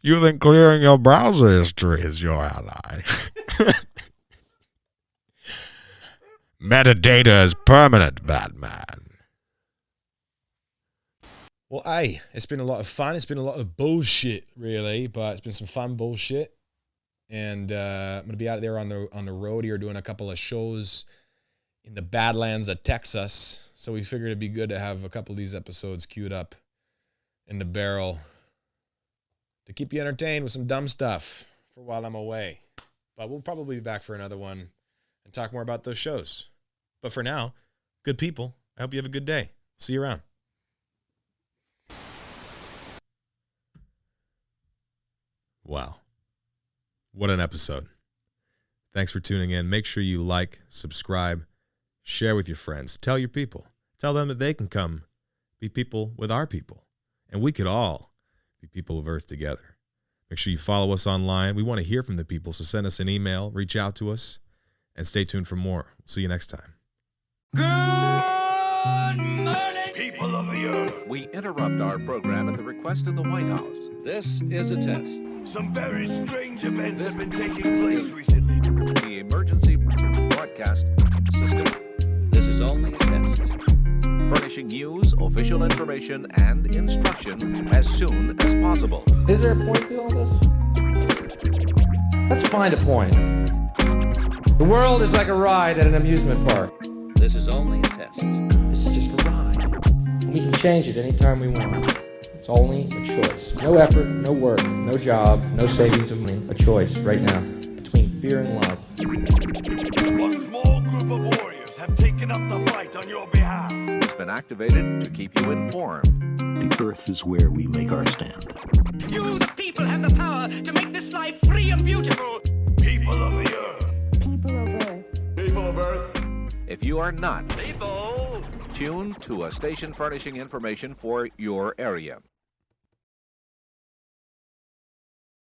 You think clearing your browser history is your ally? Metadata is permanent, Batman. Well, it's been a lot of fun. It's been a lot of bullshit, really, but it's been some fun bullshit. And I'm gonna be out there on the road here doing a couple of shows in the Badlands of Texas. So we figured it'd be good to have a couple of these episodes queued up in the barrel to keep you entertained with some dumb stuff for while I'm away. But we'll probably be back for another one and talk more about those shows. But for now, good people, I hope you have a good day. See you around. Wow. What an episode. Thanks for tuning in. Make sure you like, subscribe, share with your friends. Tell your people. Tell them that they can come be people with our people. And we could all be people of Earth together. Make sure you follow us online. We want to hear from the people, so send us an email, reach out to us, and stay tuned for more. We'll see you next time. Good morning, people of the earth. We interrupt our program at the request of the White House. This is a test. Some very strange events have been taking place recently. The emergency broadcast system. This is only a test. Furnishing news, official information, and instruction as soon as possible. Is there a point to all this? Let's find a point. The world is like a ride at an amusement park. This is only a test. This is just a ride. And we can change it anytime we want. It's only a choice. No effort, no work, no job, no savings of money. A choice right now between fear and love. A small group of warriors have taken up the fight on your behalf. It's been activated to keep you informed. The Earth is where we make our stand. You, the people, have the power to make this life free and beautiful. People of the Earth. People of Earth. People of Earth. If you are not tuned to a station furnishing information for your area.